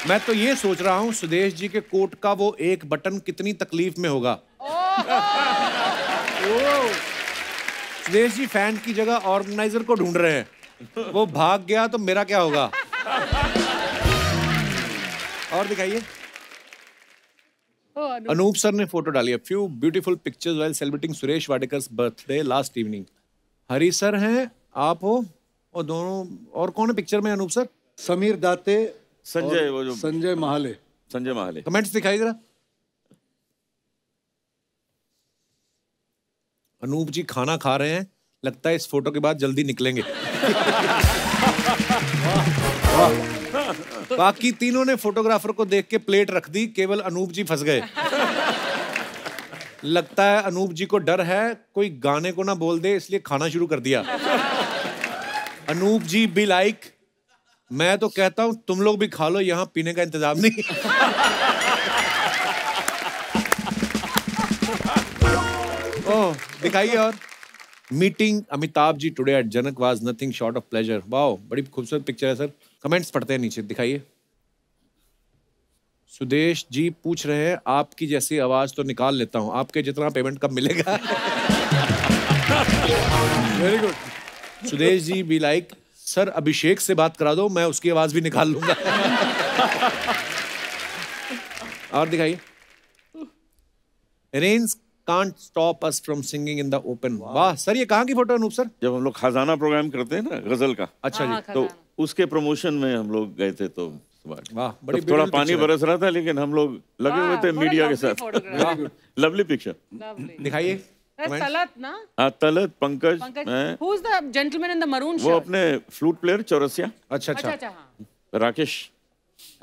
मैं तो ये सोच रहा हूं सुदेश जी के कोट का वो एक बटन कितनी तकलीफ में होगा। सुदेश जी फैन की जगह ऑर्गेनाइजर को ढूंढ रहे हैं। वो भाग गया तो मेरा क्या होगा? और दिखाइए। अनूप सर ने फोटो डाली है। Few beautiful pictures while celebrating Suresh Wadekar's birthday last evening. Hari sir हैं, आप हो, और दोनों और कौन है पिक्चर में? अनूप सर, समीर दाते, संजय, वो जो संजय महाले। संजय महाले। कमेंट्स दिखाइए जरा। अनूप जी खाना खा रहे हैं, लगता है इस फोटो के बाद जल्दी निकलेंगे। बाकी तीनों ने फोटोग्राफर को देख के प्लेट रख दी, केवल अनूप जी फंस गए। लगता है अनूप जी को डर है कोई गाने को ना बोल दे, इसलिए खाना शुरू कर दिया। अनूप जी बी लाइक, मैं तो कहता हूं तुम लोग भी खा लो, यहां पीने का इंतजाम नहीं। ओह, दिखाइए। और meeting Amitabh ji today at Janak was nothing short of pleasure. Wow, बड़ी खूबसूरत पिक्चर है सर। कमेंट्स पढ़ते हैं नीचे, दिखाइए। सुदेश जी पूछ रहे हैं आपकी जैसी आवाज तो निकाल लेता हूं, आपके जितना पेमेंट कब मिलेगा? Very good. Sudesh ji be like, sir Abhishek से बात करा दो, मैं उसकी आवाज भी निकाल लूंगा। और दिखाइए। Rains can't stop us from singing in the open. वाह सर, ये कहाँ की फोटो अनूप सर? जब हम लोग खजाना प्रोग्राम करते हैं ना गजल का, अच्छा जी, तो उसके प्रमोशन में हम लोग गए थे। तो वाह, बड़ी थोड़ा पानी बरस रहा था, लेकिन हम लोग लगे हुए थे मीडिया के साथ। Lovely picture. दिखाइए। तलत ना? हाँ, तलत, पंकज, मैं। Who's the gentleman in the maroon वो shirt? अपने फ्लूट प्लेयर चौरसिया। अच्छा अच्छा, अच्छा हाँ। राकेश।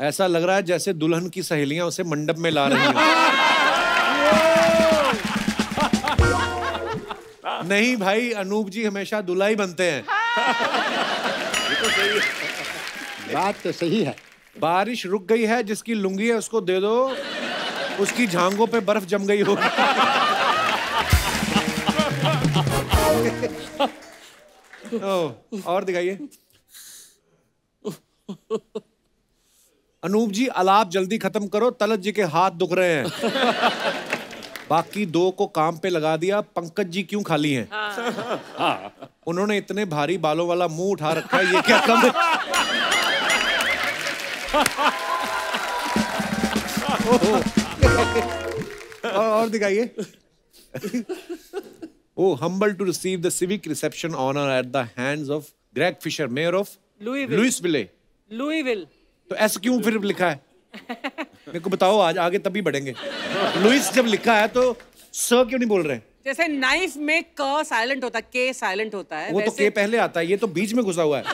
ऐसा लग रहा है जैसे दुल्हन की सहेलियां उसे मंडप में ला रही हैं। नहीं भाई, अनूप जी हमेशा दूल्हा ही बनते हैं। बात तो सही है। बारिश रुक गई है, जिसकी लुंगी है उसको दे दो, उसकी झांगों पे बर्फ जम गई होगी। और दिखाइए। अनूप जी अलाप जल्दी खत्म करो, तलत जी के हाथ दुख रहे हैं। बाकी दो को काम पे लगा दिया, पंकज जी क्यों खाली हैं? उन्होंने इतने भारी बालों वाला मुंह उठा रखा है, ये क्या कम है? और दिखाइए। Oh, humble to receive the civic reception honor at the hands of Greg Fisher, mayor of Louisville. Louisville. तो ऐसा क्यों फिर लिखा है? मेरे को बताओ, आज आगे तभी बढ़ेंगे। लुइस जब लिखा है तो स क्यों नहीं बोल रहे? जैसे नाइफ में क साइलेंट होता है, के साइलेंट होता है, वो तो के पहले आता है, ये तो बीच में घुसा हुआ है।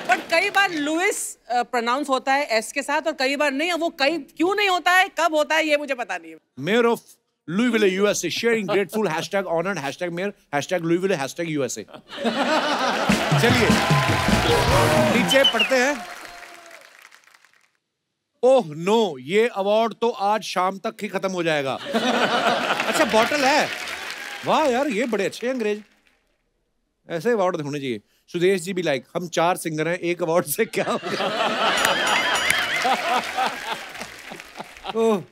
बट कई बार लुइस प्रोनाउंस होता है एस के साथ और कई बार नहीं। वो कई क्यों नहीं होता है, कब होता है, ये मुझे पता नहीं है। Mayor of Louisville, USA, sharing grateful hashtag honored hashtag mayor hashtag Louisville hashtag USA. चलिए नीचे पढ़ते हैं। ओह नो, ये अवार्ड तो आज शाम तक ही खत्म हो जाएगा। अच्छा बॉटल है, वाह यार, ये बड़े अच्छे हैं अंग्रेज, ऐसे अवार्ड होने चाहिए। सुदेश जी भी लाइक, हम 4 सिंगर हैं, एक अवार्ड से क्या होगा? ओह,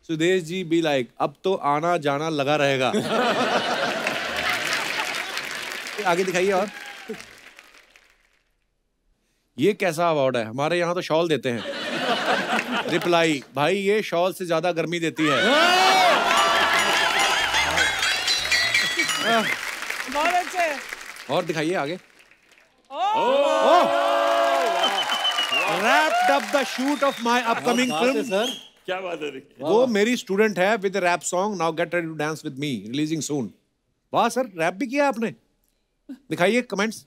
सुदेश जी भी लाइक, अब तो आना जाना लगा रहेगा। आगे दिखाइए। और ये कैसा अवार्ड है? हमारे यहाँ तो शॉल देते हैं। रिप्लाई, भाई ये शॉल से ज्यादा गर्मी देती है। बहुत अच्छे। और दिखाइए आगे। Wrapped up the shoot of my upcoming film. Sir क्या बात है? वो मेरी स्टूडेंट है with a rap song. Now get ready to dance with me. Releasing soon. वाह सर, रैप भी किया आपने। दिखाइए कमेंट्स।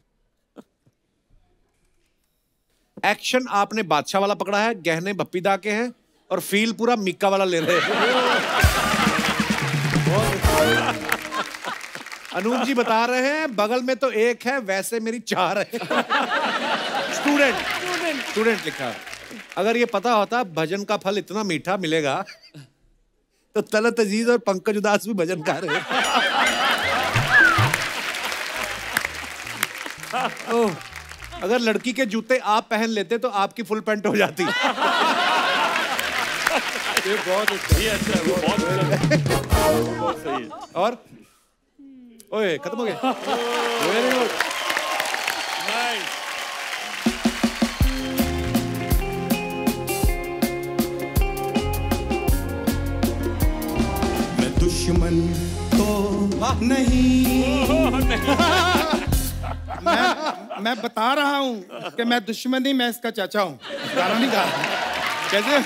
एक्शन आपने बादशाह वाला पकड़ा है, गहने बप्पीदा के हैं और फील पूरा मिक्का वाला ले रहे हैं। अनूप जी बता रहे हैं बगल में तो एक है, वैसे मेरी 4 है। स्टूडेंट लिखा। अगर ये पता होता भजन का फल इतना मीठा मिलेगा तो तलत अजीज और पंकज उदास भी भजन गा रहे हैं। ओह, अगर लड़की के जूते आप पहन लेते तो आपकी फुल पैंट हो जाती। ये बहुत अच्छा है, बहुत सही है। और ओए खत्म हो गया। Very good, nice. दुश्मन तो नहीं। मैं बता रहा हूँ कि मैं दुश्मन नहीं, मैं इसका चाचा हूँ। गाना नहीं गा कैसे?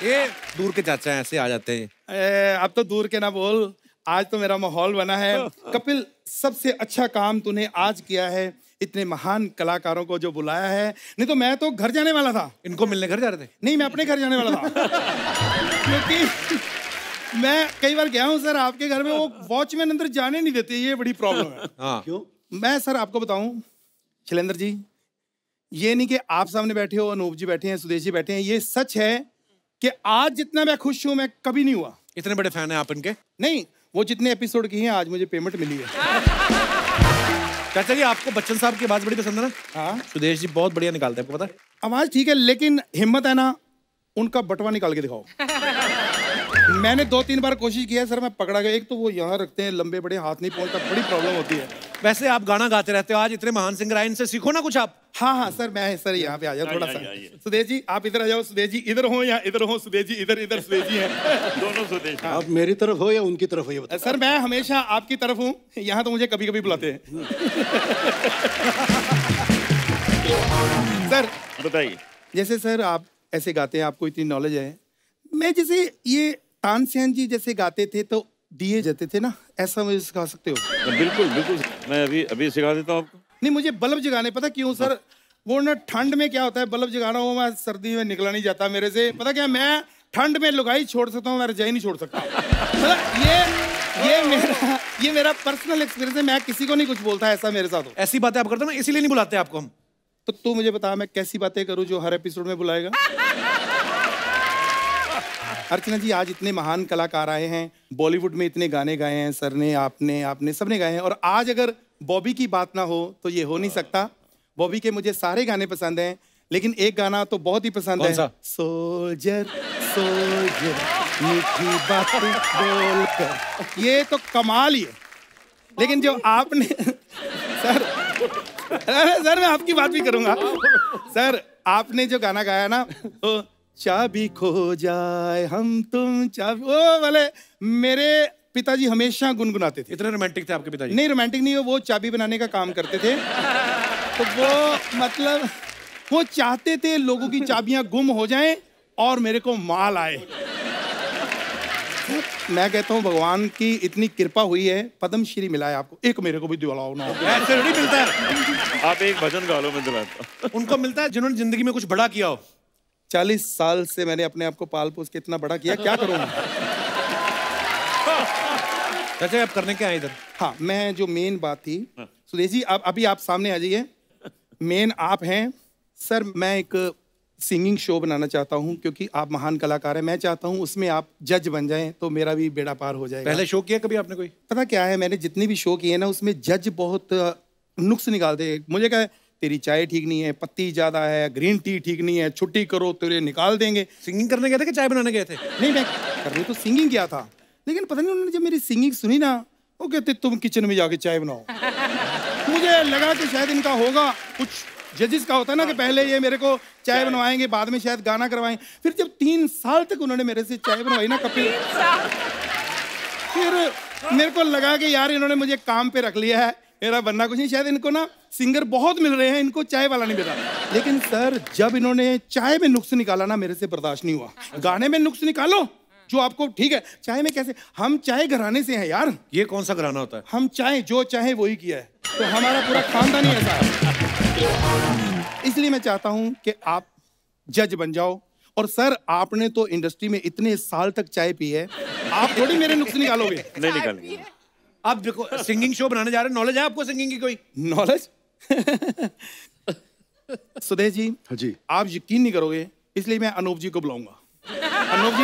ये दूर के चाचा हैं, ऐसे आ जाते हैं। अब तो दूर के ना बोल, आज तो मेरा माहौल बना है। कपिल, सबसे अच्छा काम तूने आज किया है, इतने महान कलाकारों को जो बुलाया है। नहीं तो मैं तो घर जाने वाला था। इनको मिलने घर जा रहे थे? नहीं, मैं अपने घर जाने वाला था। क्योंकि मैं कई बार गया हूँ सर आपके घर में, वो वॉचमैन अंदर जाने नहीं देते, ये बड़ी प्रॉब्लम है। हाँ। क्यों? मैं सर आपको बताऊं शैलेंद्र जी, ये नहीं कि आप सामने बैठे हो, अनूप जी बैठे हैं, सुदेश जी बैठे हैं, ये सच है कि आज जितना मैं खुश हूं मैं कभी नहीं हुआ। इतने बड़े फैन हैं आप इनके? नहीं, वो जितने एपिसोड की हैं आज मुझे पेमेंट मिली है। चाचा जी, आपको बच्चन साहब की आवाज बड़ी पसंद है ना? हाँ। सुदेश जी बहुत बढ़िया निकालते हैं, आपको पता है? आवाज ठीक है, लेकिन हिम्मत है ना, उनका बटवा निकाल के दिखाओ। मैंने 2-3 बार कोशिश किया सर, मैं पकड़ा गया। एक तो वो यहाँ रखते हैं, लंबे बड़े, हाथ नहीं पहुंचता, बड़ी प्रॉब्लम होती है। वैसे आप गाना गाते रहते हो, आज इतने महान सिंगर आए, इनसे सीखो ना कुछ आप। हाँ हाँ सर, मैं सर यहाँ पे आ जाओ थोड़ा सा। सुदेश जी आप इधर आ जाओ, सुदेश जी इधर हो या इधर हो, सुदेश जी इधर, इधर सुदेश जी हैं। दोनों सुदेश। आप मेरी तरफ हो या उनकी तरफ हो, ये बताओ। सर मैं हमेशा आपकी तरफ हूँ, यहाँ तो मुझे कभी कभी बुलाते हैं। सर बताइए। जैसे सर आप ऐसे गाते हैं, आपको इतनी नॉलेज है। मैं जैसे ये तानसेन जी जैसे गाते थे तो दिए जाते थे ना, ऐसा मुझे सिखा सकते हो? बिल्कुल बिल्कुल, मैं अभी सिखा देता हूँ आपको। नहीं, मुझे बल्ब जगाने, पता क्यों सर? वो ना ठंड में क्या होता है, बल्ब जगाना हो, मैं सर्दी में निकला नहीं जाता मेरे से। पता क्या, मैं ठंड में लुगाई छोड़ सकता हूँ, मैं रजाई नहीं छोड़ सकता। मतलब ये मेरा पर्सनल एक्सपीरियंस है, मैं किसी को नहीं कुछ बोलता, ऐसा मेरे साथ हो। ऐसी बातें आप करते हो ना, इसीलिए नहीं बुलाते आपको हम। तो तू मुझे बता, मैं कैसी बातें करूं जो हर एपिसोड में बुलाएगा? अर्चना जी, आज इतने महान कलाकार आए हैं, बॉलीवुड में इतने गाने गाए हैं सर ने, आपने सबने गाए हैं, और आज अगर बॉबी की बात ना हो तो ये हो नहीं सकता। बॉबी के मुझे सारे गाने पसंद हैं, लेकिन एक गाना तो बहुत ही पसंद है। सोल्जर सोल्जर मीठी बातें बोलकर, ये तो कमाल ही है। लेकिन जो आपने सर मैं आपकी बात भी करूंगा। सर आपने जो गाना गाया ना, तो चाबी खो जाए हम तुम चाबी, वो वाले मेरे पिताजी हमेशा गुनगुनाते थे। इतने रोमांटिक थे आपके पिताजी? नहीं, रोमांटिक नहीं, वो चाबी बनाने का काम करते थे। तो वो मतलब वो चाहते थे लोगों की चाबियां गुम हो जाएं और मेरे को माल आए। मैं कहता हूँ भगवान की इतनी कृपा हुई है, पद्मश्री मिला है आपको, एक मेरे को भी दिलाओ ना। ऐसे नहीं मिलता है। आप एक भजन गा लो, मैं दिलाता। उनको मिलता है जिन्होंने जिंदगी में कुछ बड़ा किया हो। 40 साल से मैंने अपने आप को पाल पोस के इतना बड़ा किया, क्या करूँगा? अच्छा, आप करने क्या आए इधर? हाँ, मैं जो मेन बात थी, सुदेश जी अभी आप सामने आ जाइए। मेन आप हैं सर। मैं एक सिंगिंग शो बनाना चाहता हूँ, क्योंकि आप महान कलाकार हैं। मैं चाहता हूँ उसमें आप जज बन जाएं, तो मेरा भी बेड़ा पार हो जाएगा। पहले शो किया कभी आपने कोई? पता क्या है, मैंने जितने भी शो किए ना, उसमें जज बहुत नुक्स निकालते हैं। मुझे क्या है, तेरी चाय ठीक नहीं है, पत्ती ज्यादा है, ग्रीन टी ठीक नहीं है, छुट्टी करो, तेरे निकाल देंगे। सिंगिंग करने गए थे कि चाय बनाने गए थे? नहीं, मैं करने तो सिंगिंग किया था, लेकिन पता नहीं उन्होंने जब मेरी सिंगिंग सुनी ना, वो कहते तुम किचन में जाके चाय बनाओ। मुझे लगा कि शायद इनका होगा कुछ, जजेस का होता है ना कि पहले ये मेरे को चाय बनवाएंगे, बाद में शायद गाना करवाएंगे। फिर जब 3 साल तक उन्होंने मेरे से चाय बनवाई ना कपिल, फिर मेरे को लगा कि यार इन्होंने मुझे काम पे रख लिया है, मेरा बनना कुछ नहीं। शायद इनको ना सिंगर बहुत मिल रहे हैं, इनको चाय वाला नहीं मिला। लेकिन सर जब इन्होंने चाय में नुक्स निकाला ना, मेरे से बर्दाश्त नहीं हुआ। गाने में नुक्स निकालो जो आपको ठीक है, चाय में कैसे? हम चाय घराने से हैं यार। ये कौन सा घराना होता है? हम चाय जो चाहे वही किया है, तो हमारा पूरा खानदान ही ऐसा है। इसलिए मैं चाहता हूं कि आप जज बन जाओ। और सर आपने तो इंडस्ट्री में इतने साल तक चाय पी है, आप थोड़ी मेरे नुक्स निकालोगे। नहीं निकालेंगे। आप देखो, सिंगिंग शो बनाने जा रहे हैं, नॉलेज है आपको सिंगिंग की कोई? नॉलेज? सुदेश जी, जी आप यकीन नहीं करोगे, इसलिए मैं अनूप जी को बुलाऊंगा। अनूप जी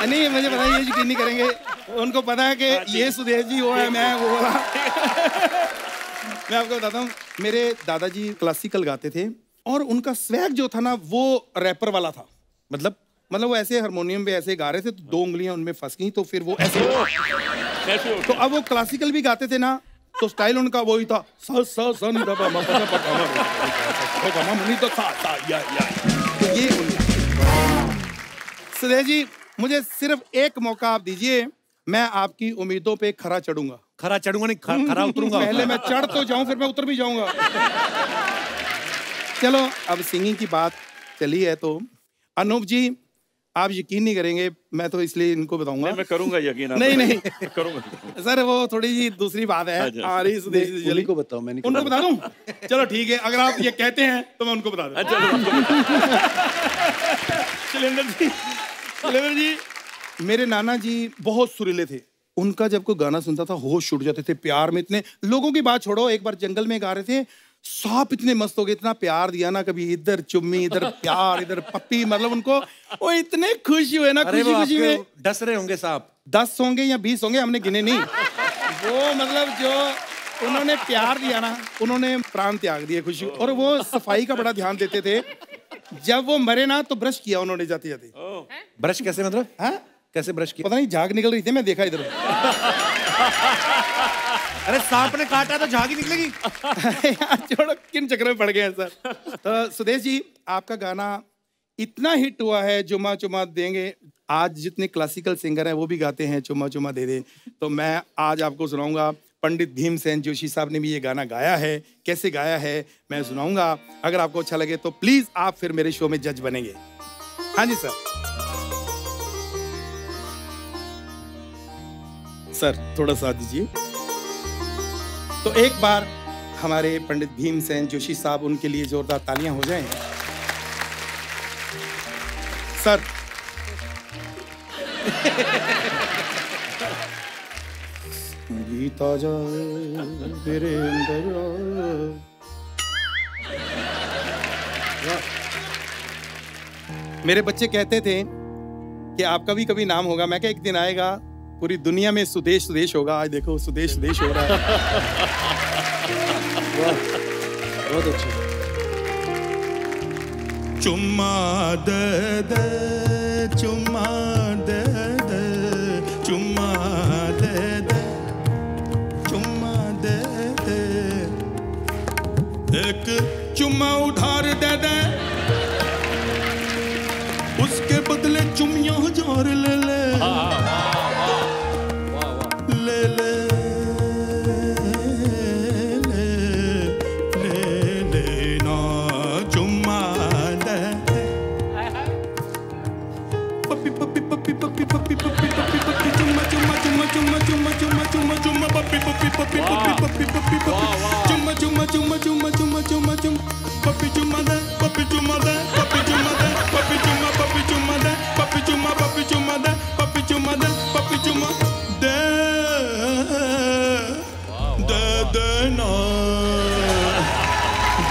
नहीं, मुझे पता है ये यकीन नहीं करेंगे, उनको पता है कि ये सुदेश जी वो है, मैं वो वाला। मैं आपको बताता हूँ, मेरे दादाजी क्लासिकल गाते थे, और उनका स्वैग जो था ना, वो रैपर वाला था। मतलब वो ऐसे हारमोनियम पे ऐसे गा रहे थे, तो 2 उंगलियां उनमें फंस गई, तो फिर वो ऐसे। तो अब वो क्लासिकल भी गाते थे ना, तो स्टाइल उनका वही था। तो ये सुदेश जी, मुझे सिर्फ एक मौका आप दीजिए, मैं आपकी उम्मीदों पे खरा चढ़ूंगा। खरा चढ़ूंगा नहीं, खरा उतरूंगा। पहले मैं चढ़ तो जाऊं, फिर मैं उतर भी जाऊंगा। चलो अब सिंगिंग की बात चली है तो अनूप जी आप यकीन नहीं करेंगे, मैं तो इसलिए इनको बताऊंगा। मैं करूंगा यकीन। नहीं करूंगा सर, वो थोड़ी जी दूसरी बात है। आ रही सुदेश जी को बताओ, मैंने उनको बता दूं? चलो ठीक है, अगर आप ये कहते हैं तो मैं उनको बता दूं। शैलेंद्र जी, मेरे नाना जी बहुत सुरीले थे। उनका जब कोई गाना सुनता था होश उड़ जाते थे। प्यार में इतने, लोगों की बात छोड़ो, एक बार जंगल में गा रहे थे, सांप इतने मस्त हो गए, इतना प्यार दिया ना, कभी इधर चुम्मी, इधर प्यार, इधर पप्पी, मतलब उनको वो इतने खुश हुए ना, खुशी खुशी में। डस रहे होंगे सांप। 10 होंगे या 20 होंगे, हमने गिने नहीं। वो मतलब जो उन्होंने प्यार दिया ना, उन्होंने प्राण त्याग दिए खुशी। और वो सफाई का बड़ा ध्यान देते थे। जब वो मरे ना तो ब्रश किया उन्होंने जाते जाते। ब्रश कैसे मतलब? हाँ कैसे ब्रश किया? पता नहीं, झाग निकल रही थी, मैं देखा इधर। अरे सांप ने काटा तो झाग ही निकलेगी। छोड़ो, किन चक्कर में पड़ गए हैं सर। तो सुदेश जी, आपका गाना इतना हिट हुआ है, चुम्मा चुम्मा देंगे। आज जितने क्लासिकल सिंगर हैं वो भी गाते हैं चुम्मा चुम्मा दे दे। तो मैं आज आपको सुनाऊंगा, पंडित भीमसेन जोशी साहब ने भी ये गाना गाया है। कैसे गाया है मैं सुनाऊंगा। अगर आपको अच्छा लगे तो प्लीज आप फिर मेरे शो में जज बनेंगे। हाँ जी सर। सर थोड़ा साथ दीजिए। तो एक बार हमारे पंडित भीमसेन जोशी साहब, उनके लिए जोरदार तालियां हो जाएं। सर गीता जाए तेरे अंदर। मेरे बच्चे कहते थे कि आपका भी कभी नाम होगा। मैं क्या, एक दिन आएगा पूरी दुनिया में सुदेश सुदेश होगा। आज देखो सुदेश सुदेश हो रहा है। बहुत अच्छा। चुम्मा दे दे, चुम्मा दे दे, चुम्मा दे दे, चुम्मा दे दे, एक चुम्मा उधार दे दे, उसके बदले चुम्मियां 1000 ले ले। ले ले ले ले ले ना चुम्मा दे। पप्पी पप्पी पप्पी पप्पी पप्पी पप्पी पप्पी पप्पी चुम्मा चुम्मा चुम्मा चुम्मा चुम्मा चुम्मा चुम्मा चुम्मा पप्पी पप्पी पप्पी पप्पी पप्पी पप्पी पप्पी चुम्मा चुम्मा चुम्मा चुम्मा चुम्मा चुम्मा चुम्मा पप्पी चुम्मा दे, पप्पी चुम्मा दे, पप्पी चुम्मा दे, पप्पी चुम्मा, पप्पी चुम्मा दे, पप्पी चुम्मा, पप्पी चुम्मा दे, पप्पी चुम्मा दे, पप्पी चुम्मा दे दे देना,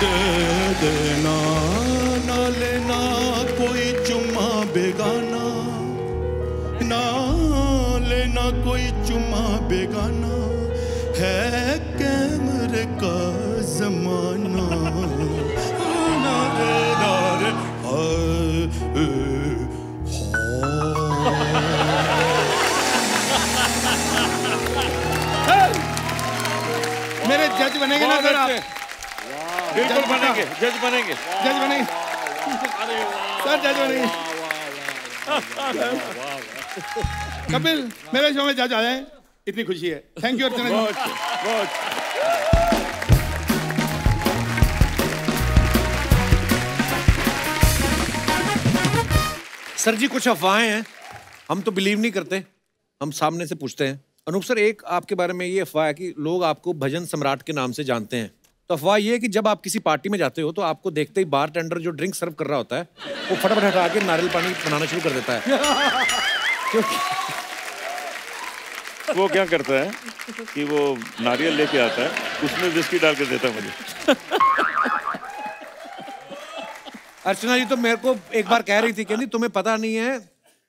दे देना, ना लेना कोई चुम्मा बेगाना, ना लेना कोई चुम्मा बेगाना, है कैमरे का जमाना। मेरे जज बनेंगे ना सर आप? बिल्कुल बनेंगे, जज बनेंगे, जज बनेंगे सर, जज बनेंगे। कपिल, मेरे शो में जज आ जाए, इतनी खुशी है। Thank you Archana ji. Sir ji कुछ अफवाहें हैं, हम तो बिलीव नहीं करते, हम सामने से पूछते हैं। अनूप सर, एक आपके बारे में ये अफवाह है कि लोग आपको भजन सम्राट के नाम से जानते हैं। तो अफवाह ये है कि जब आप किसी पार्टी में जाते हो तो आपको देखते ही बार टेंडर जो ड्रिंक सर्व कर रहा होता है वो फटाफट हटा के नारियल पानी बनाना शुरू कर देता है। वो क्या करता है कि वो नारियल लेके आता है, उसमें विस्की डाल के देता है मुझे। अर्चना जी तो मेरे को एक बार कह रही थी, कहती तुम्हें पता नहीं है,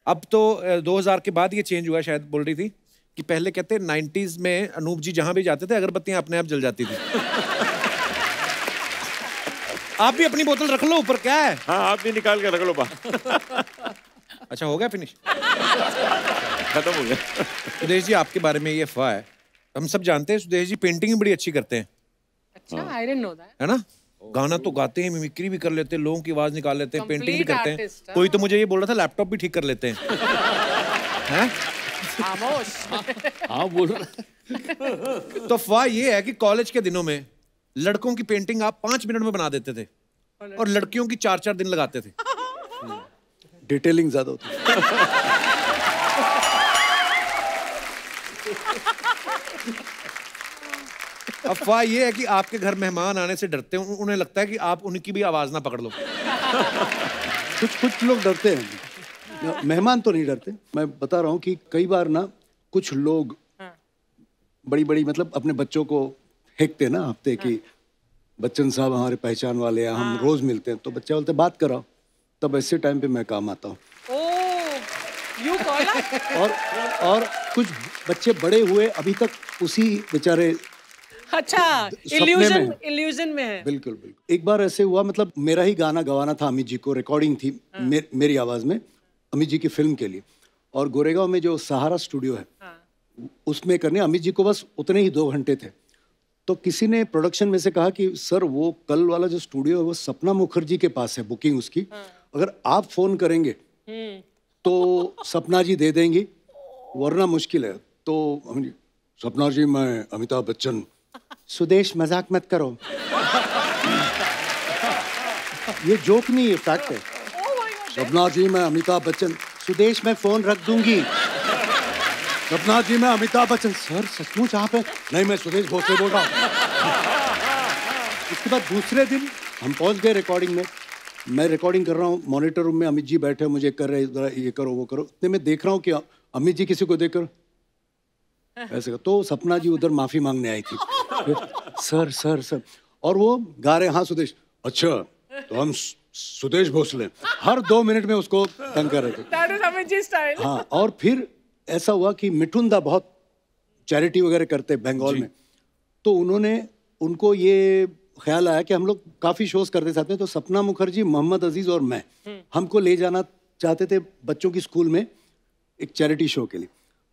अब तो 2000 के बाद ये चेंज हुआ शायद, बोल रही थी कि पहले कहते 90s में अनूप जी जहां भी जाते थे अगरबत्तियां अपने आप जल जाती थी। आप भी अपनी बोतल रख लो ऊपर, क्या है? हाँ, आप भी निकाल के रख लो बाहर। अच्छा हो गया फिनिश? खत्म हो गया। सुदेश जी आपके बारे में ये अफवाह है, हम सब जानते हैं सुदेश जी पेंटिंग भी बड़ी अच्छी करते हैं। अच्छा, आई डिडंट नो दैट। है ना? गाना तो गाते हैं, मिमिक्री भी कर लेते हैं, लोगों की आवाज निकाल लेते हैं, पेंटिंग भी करते हैं। artist, कोई तो मुझे ये बोल रहा था लैपटॉप भी ठीक कर लेते हैं। हैं? खामोश। हाँ बोल रहा। तो अफवाह ये है कि कॉलेज के दिनों में लड़कों की पेंटिंग आप 5 मिनट में बना देते थे और लड़कियों की 4-4 दिन लगाते थे। डिटेलिंग ज्यादा होती है। अफवाह ये है कि आपके घर मेहमान आने से डरते हैं, उन्हें लगता है कि आप उनकी भी आवाज ना पकड़ लो। कुछ लोग डरते हैं, मेहमान तो नहीं डरते। मैं बता रहा हूँ कि कई बार ना कुछ लोग बड़ी मतलब अपने बच्चों को फेंकते हैं ना हफ्ते की, बच्चन साहब हमारे पहचान वाले हैं, हम रोज मिलते हैं, तो बच्चे बोलते बात कराओ, तब ऐसे टाइम पे मैं काम आता हूँ। और कुछ बच्चे बड़े हुए अभी तक उसी बेचारे अच्छा इल्यूजन में है। बिल्कुल बिल्कुल। एक बार ऐसे हुआ, मतलब मेरा ही गाना गवाना था अमित जी को, रिकॉर्डिंग थी मेरी आवाज में अमित जी की फिल्म के लिए, और गोरेगांव में जो सहारा स्टूडियो है उसमें करने अमित जी को बस उतने ही 2 घंटे थे। तो किसी ने प्रोडक्शन में से कहा कि सर वो कल वाला जो स्टूडियो है वो सपना मुखर्जी के पास है बुकिंग उसकी, अगर आप फोन करेंगे तो सपना जी दे देंगी वरना मुश्किल है। तो सपना जी मैं अमिताभ बच्चन। सुदेश मजाक मत करो। ये जोक नहीं है, फैक्ट है। सपना जी मैं अमिताभ बच्चन। सुदेश मैं फोन रख दूंगी। सपना जी मैं अमिताभ बच्चन। सर सचमुच आप हैं? नहीं मैं सुदेश भोसले बोल रहा हूँ। उसके बाद दूसरे दिन हम पहुंच गए रिकॉर्डिंग में, मैं रिकॉर्डिंग कर रहा हूँ, मॉनिटर रूम में अमित जी बैठे, मुझे कर रहे ये करो वो करो, इतने में देख रहा हूँ कि अमित जी किसी को देखकर ऐसे, तो सपना जी उधर माफी मांगने आई थी। सर सर सर, और वो गा रहे हाँ सुदेश, अच्छा तो हम सुदेश भोसले, हर 2 मिनट में उसको तंग कर रहे थे। That is Amit ji style. हाँ, और फिर ऐसा हुआ कि मिठुन दा बहुत चैरिटी वगैरह करते बंगाल में, तो उनको ये ख्याल आया कि हम लोग काफी शोज करते साथ में, तो सपना मुखर्जी, मोहम्मद अजीज और मैं हमको ले जाना चाहते थे बच्चों की स्कूल में एक चैरिटी शो के लिए।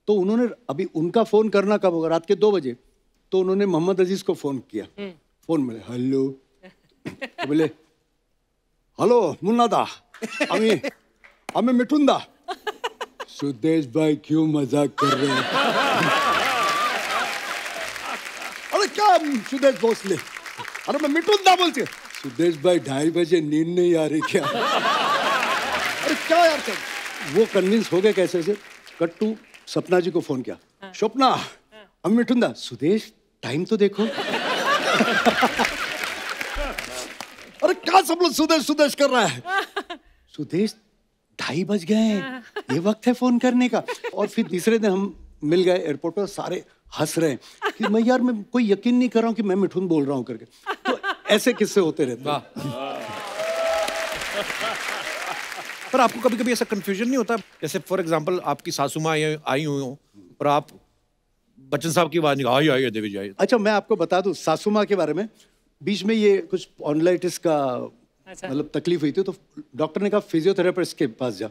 तो उन्होंने, अभी उनका फोन करना कब होगा, रात के 2 बजे, तो उन्होंने मोहम्मद अजीज को फोन किया। फोन में हेलो, तो बोले हेलो मुन्ना दा, हमें मिठुन दा। सुदेश भाई क्यों मजाक कर रहे हैं? अरे क्या सुदेश भोसले, अरे मैं मिठुन दा बोलती हूँ। सुदेश भाई 2:30 बजे नींद नहीं आ रही क्या? अरे क्या यार कर? वो कन्विंस हो गए कैसे से। कट्टू सपना जी को फोन किया, स्वप्ना हम मिठुन दा। सुदेश टाइम तो देखो। अरे क्या सब लोग सुदेश सुदेश कर रहा है? सुदेश 2:30 बज गए हैं, ये वक्त है फोन करने का। और फिर तीसरे दिन हम मिल गए एयरपोर्ट पर, सारे हंस रहे हैं कि मैं कोई यकीन नहीं कर रहा हूँ कि मैं मिठुन बोल रहा हूँ करके। तो ऐसे किस्से होते रहते हैं। पर आपको कभी कभी ऐसा कंफ्यूजन नहीं होता, जैसे फॉर एग्जांपल आपकी सासू माँ आई हुई हो और आप बच्चन साहब की आवाज निकाल आई देवी जी। अच्छा मैं आपको बता दूं सासू माँ के बारे में, बीच में ये कुछ स्पॉन्डिलाइटिस का मतलब तकलीफ हुई थी, तो डॉक्टर ने कहा फिजियोथेरेपिस्ट के पास जा।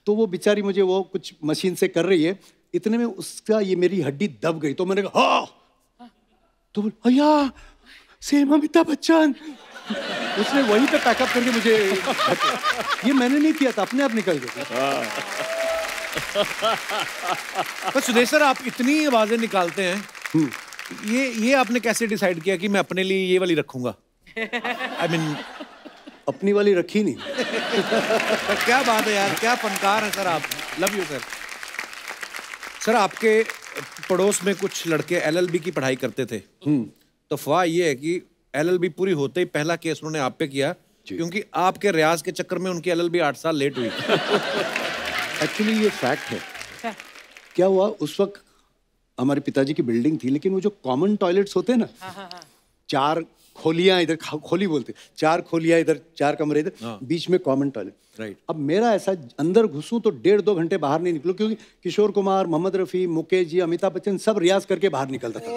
तो वो बेचारी मुझे वो कुछ मशीन से कर रही है, इतने में उसका ये मेरी हड्डी दब गई। तो मैंने कहा हाँ, तो भैया सेम अमिताभ बच्चन। उसने वहीं पे पैकअप करके मुझे, ये मैंने नहीं किया था, अपने आप निकल गया। तो सुदेश सर आप इतनी आवाजें निकालते हैं, ये आपने कैसे डिसाइड किया कि मैं अपने लिए ये वाली रखूंगा? I mean, अपनी वाली रखी नहीं। क्या बात है यार, क्या फनकार है सर आप। Love you sir. सर आपके पड़ोस में कुछ लड़के LLB की पढ़ाई करते थे, तो अफवाह ये है कि LLB पूरी होते ही पहला केस उन्होंने आप पे किया, क्योंकि आपके रियाज के चक्कर में उनकी LLB 8 साल लेट हुई। एक्चुअली ये फैक्ट है। क्या हुआ, उस वक्त हमारे पिताजी की बिल्डिंग थी, लेकिन वो जो कॉमन टॉयलेट्स होते हैं ना, 4 खोलियां इधर, खोली बोलते, 4 खोलियां इधर, 4 कमरे इधर, बीच में कॉमन टॉयलेट। राइट। अब मेरा ऐसा अंदर घुसूं तो 1.5-2 घंटे बाहर नहीं निकलूं, क्योंकि किशोर कुमार, मोहम्मद रफी, मुकेश जी, अमिताभ बच्चन सब रियाज करके बाहर निकलता था।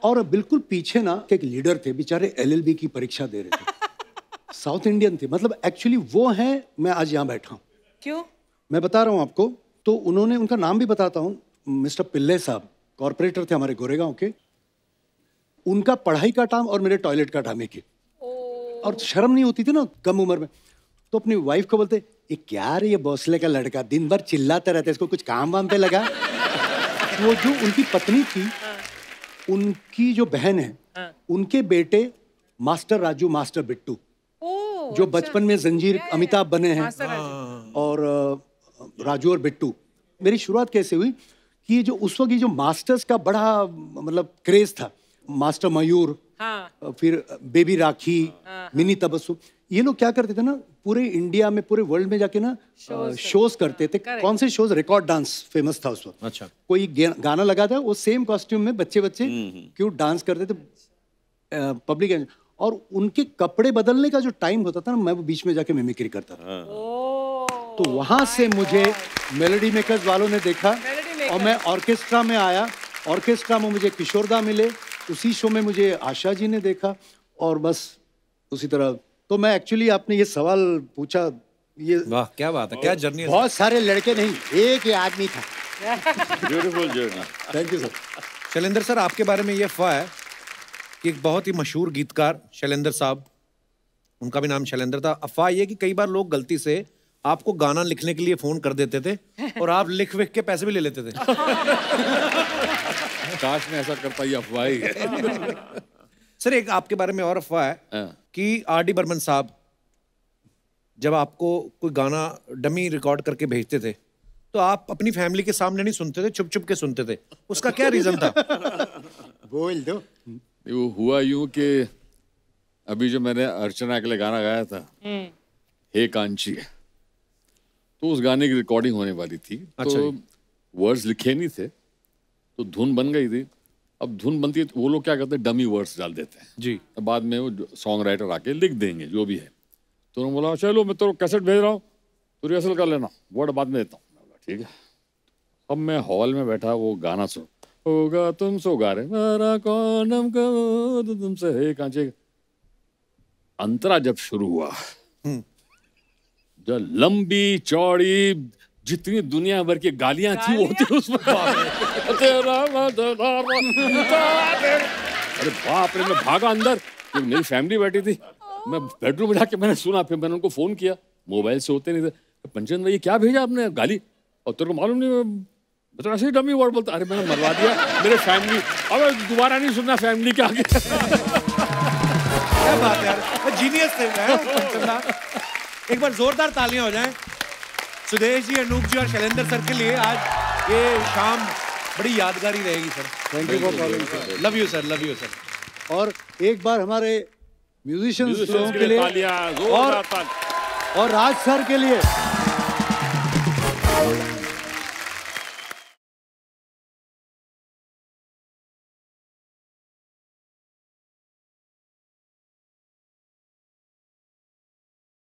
और बिल्कुल पीछे ना एक लीडर थे, बेचारे LLB की परीक्षा दे रहे थे, साउथ इंडियन थे, मतलब एक्चुअली वो हैं, मैं आज यहाँ बैठा हूँ। क्यों? मैं बता रहा हूँ आपको। तो उन्होंने, उनका नाम भी बताता हूँ, मिस्टर पिल्ले साहब, कॉर्पोरेटर थे हमारे गोरेगांव के। उनका पढ़ाई का टाइम और मेरे टॉयलेट का टाइम एक ही। और शर्म नहीं होती थी ना कम उम्र में, तो अपनी वाइफ को बोलते ये क्या रे, ये भोसले का लड़का दिन भर चिल्लाता रहता है, इसको कुछ काम वाम पे लगा। वो जो उनकी पत्नी थी, उनकी जो बहन है, उनके बेटे मास्टर राजू मास्टर बिट्टू, जो बचपन में जंजीर अमिताभ बने हैं, और राजू और बिट्टू। मेरी शुरुआत कैसे हुई कि जो उस वक्त ये जो मास्टर्स का बड़ा मतलब क्रेज था, मास्टर मयूर, फिर बेबी राखी, मिनी तबस्सुम, ये लोग क्या करते थे ना, पूरे इंडिया में पूरे वर्ल्ड में जाके ना शोज करते थे। कौन से शोज? रिकॉर्ड डांस फेमस था उस वक्त। अच्छा। कोई गाना लगा था, वो सेम कॉस्ट्यूम में बच्चे क्यूट डांस करते थे पब्लिक, और उनके कपड़े बदलने का जो टाइम होता था ना, मैं वो बीच में जाके मिमिक्री करता था। तो वहां से मुझे मेलोडी मेकर्स वालों ने देखा और मैं ऑर्केस्ट्रा में आया। ऑर्केस्ट्रा में मुझे किशोरदा मिले, उसी शो में मुझे आशा जी ने देखा, और बस उसी तरह। तो मैं एक्चुअली, आपने ये सवाल पूछा, ये वाह क्या बात है, क्या जर्नी है। बहुत सारे लड़के नहीं, एक ही आदमी था। Beautiful journey. Thank you sir. Shailendra sir, आपके बारे में ये अफवाह है कि एक बहुत ही मशहूर गीतकार शैलेंद्र साहब, उनका भी नाम शैलेंद्र था, अफवाह ये कि कई बार लोग गलती से आपको गाना लिखने के लिए फोन कर देते थे और आप लिख विख के पैसे भी ले लेते थे। काश में ऐसा करता, ये अफवाह ही है। सर, एक आपके बारे में और अफवाह है कि आर.डी. बर्मन साहब जब आपको कोई गाना डमी रिकॉर्ड करके भेजते थे तो आप अपनी फैमिली के सामने नहीं सुनते थे, छुप छुप के सुनते थे, उसका क्या रीजन था? बोल दो। वो हुआ यूं कि अभी जो मैंने अर्चना के लिए गाना गाया था, हे कांची, तो उस गाने की रिकॉर्डिंग होने वाली थी। अच्छा। तो वर्ड्स लिखे नहीं थे, तो धुन बन गई थी। अब धुन बनती है तो वो लोग क्या करते हैं, डमी वर्ड्स डाल देते हैं जी। तो बाद में वो सॉन्ग राइटर आके लिख देंगे जो भी है। तो उन्होंने बोला चलो मैं तो कैसेट भेज रहा हूँ, तो रिहर्सल कर लेना, वर्ड बाद में देता हूँ। ठीक है। अब मैं हॉल में बैठा, वो गाना सुन, होगा तुम सो गा रहे, मेरा कौनम को तुमसे हे कांचे। अंतरा जब शुरू हुआ, जो लंबी चौड़ी जितनी दुनिया भर की गालियां थी वो थी उसमें। अरे बाप रे, मैं भागा अंदर, मेरी फैमिली बैठी थी, मैं बेडरूम में जाके मैंने सुना, फिर मैंने उनको फोन किया, मोबाइल से होते नहीं थे, पंचन भाई क्या भेजा आपने गाली, और तेरे को मालूम नहीं, मैं तो ऐसे ही डमी वर्ड बोलता। अरे मैंने मरवा दिया मेरे फैमिली, अब दोबारा नहीं सुनना फैमिली के आगे। क्या बात है यार, जीनियस थे। एक बार जोरदार तालियां हो जाएं सुदेश जी, अनूप जी और शैलेंद्र सर के लिए। आज ये शाम बड़ी यादगारी रहेगी sir. Thank you for calling sir. Love you sir, love you sir. और एक बार हमारे म्यूजिशियंस के लिए तालियां, और राज सर के लिए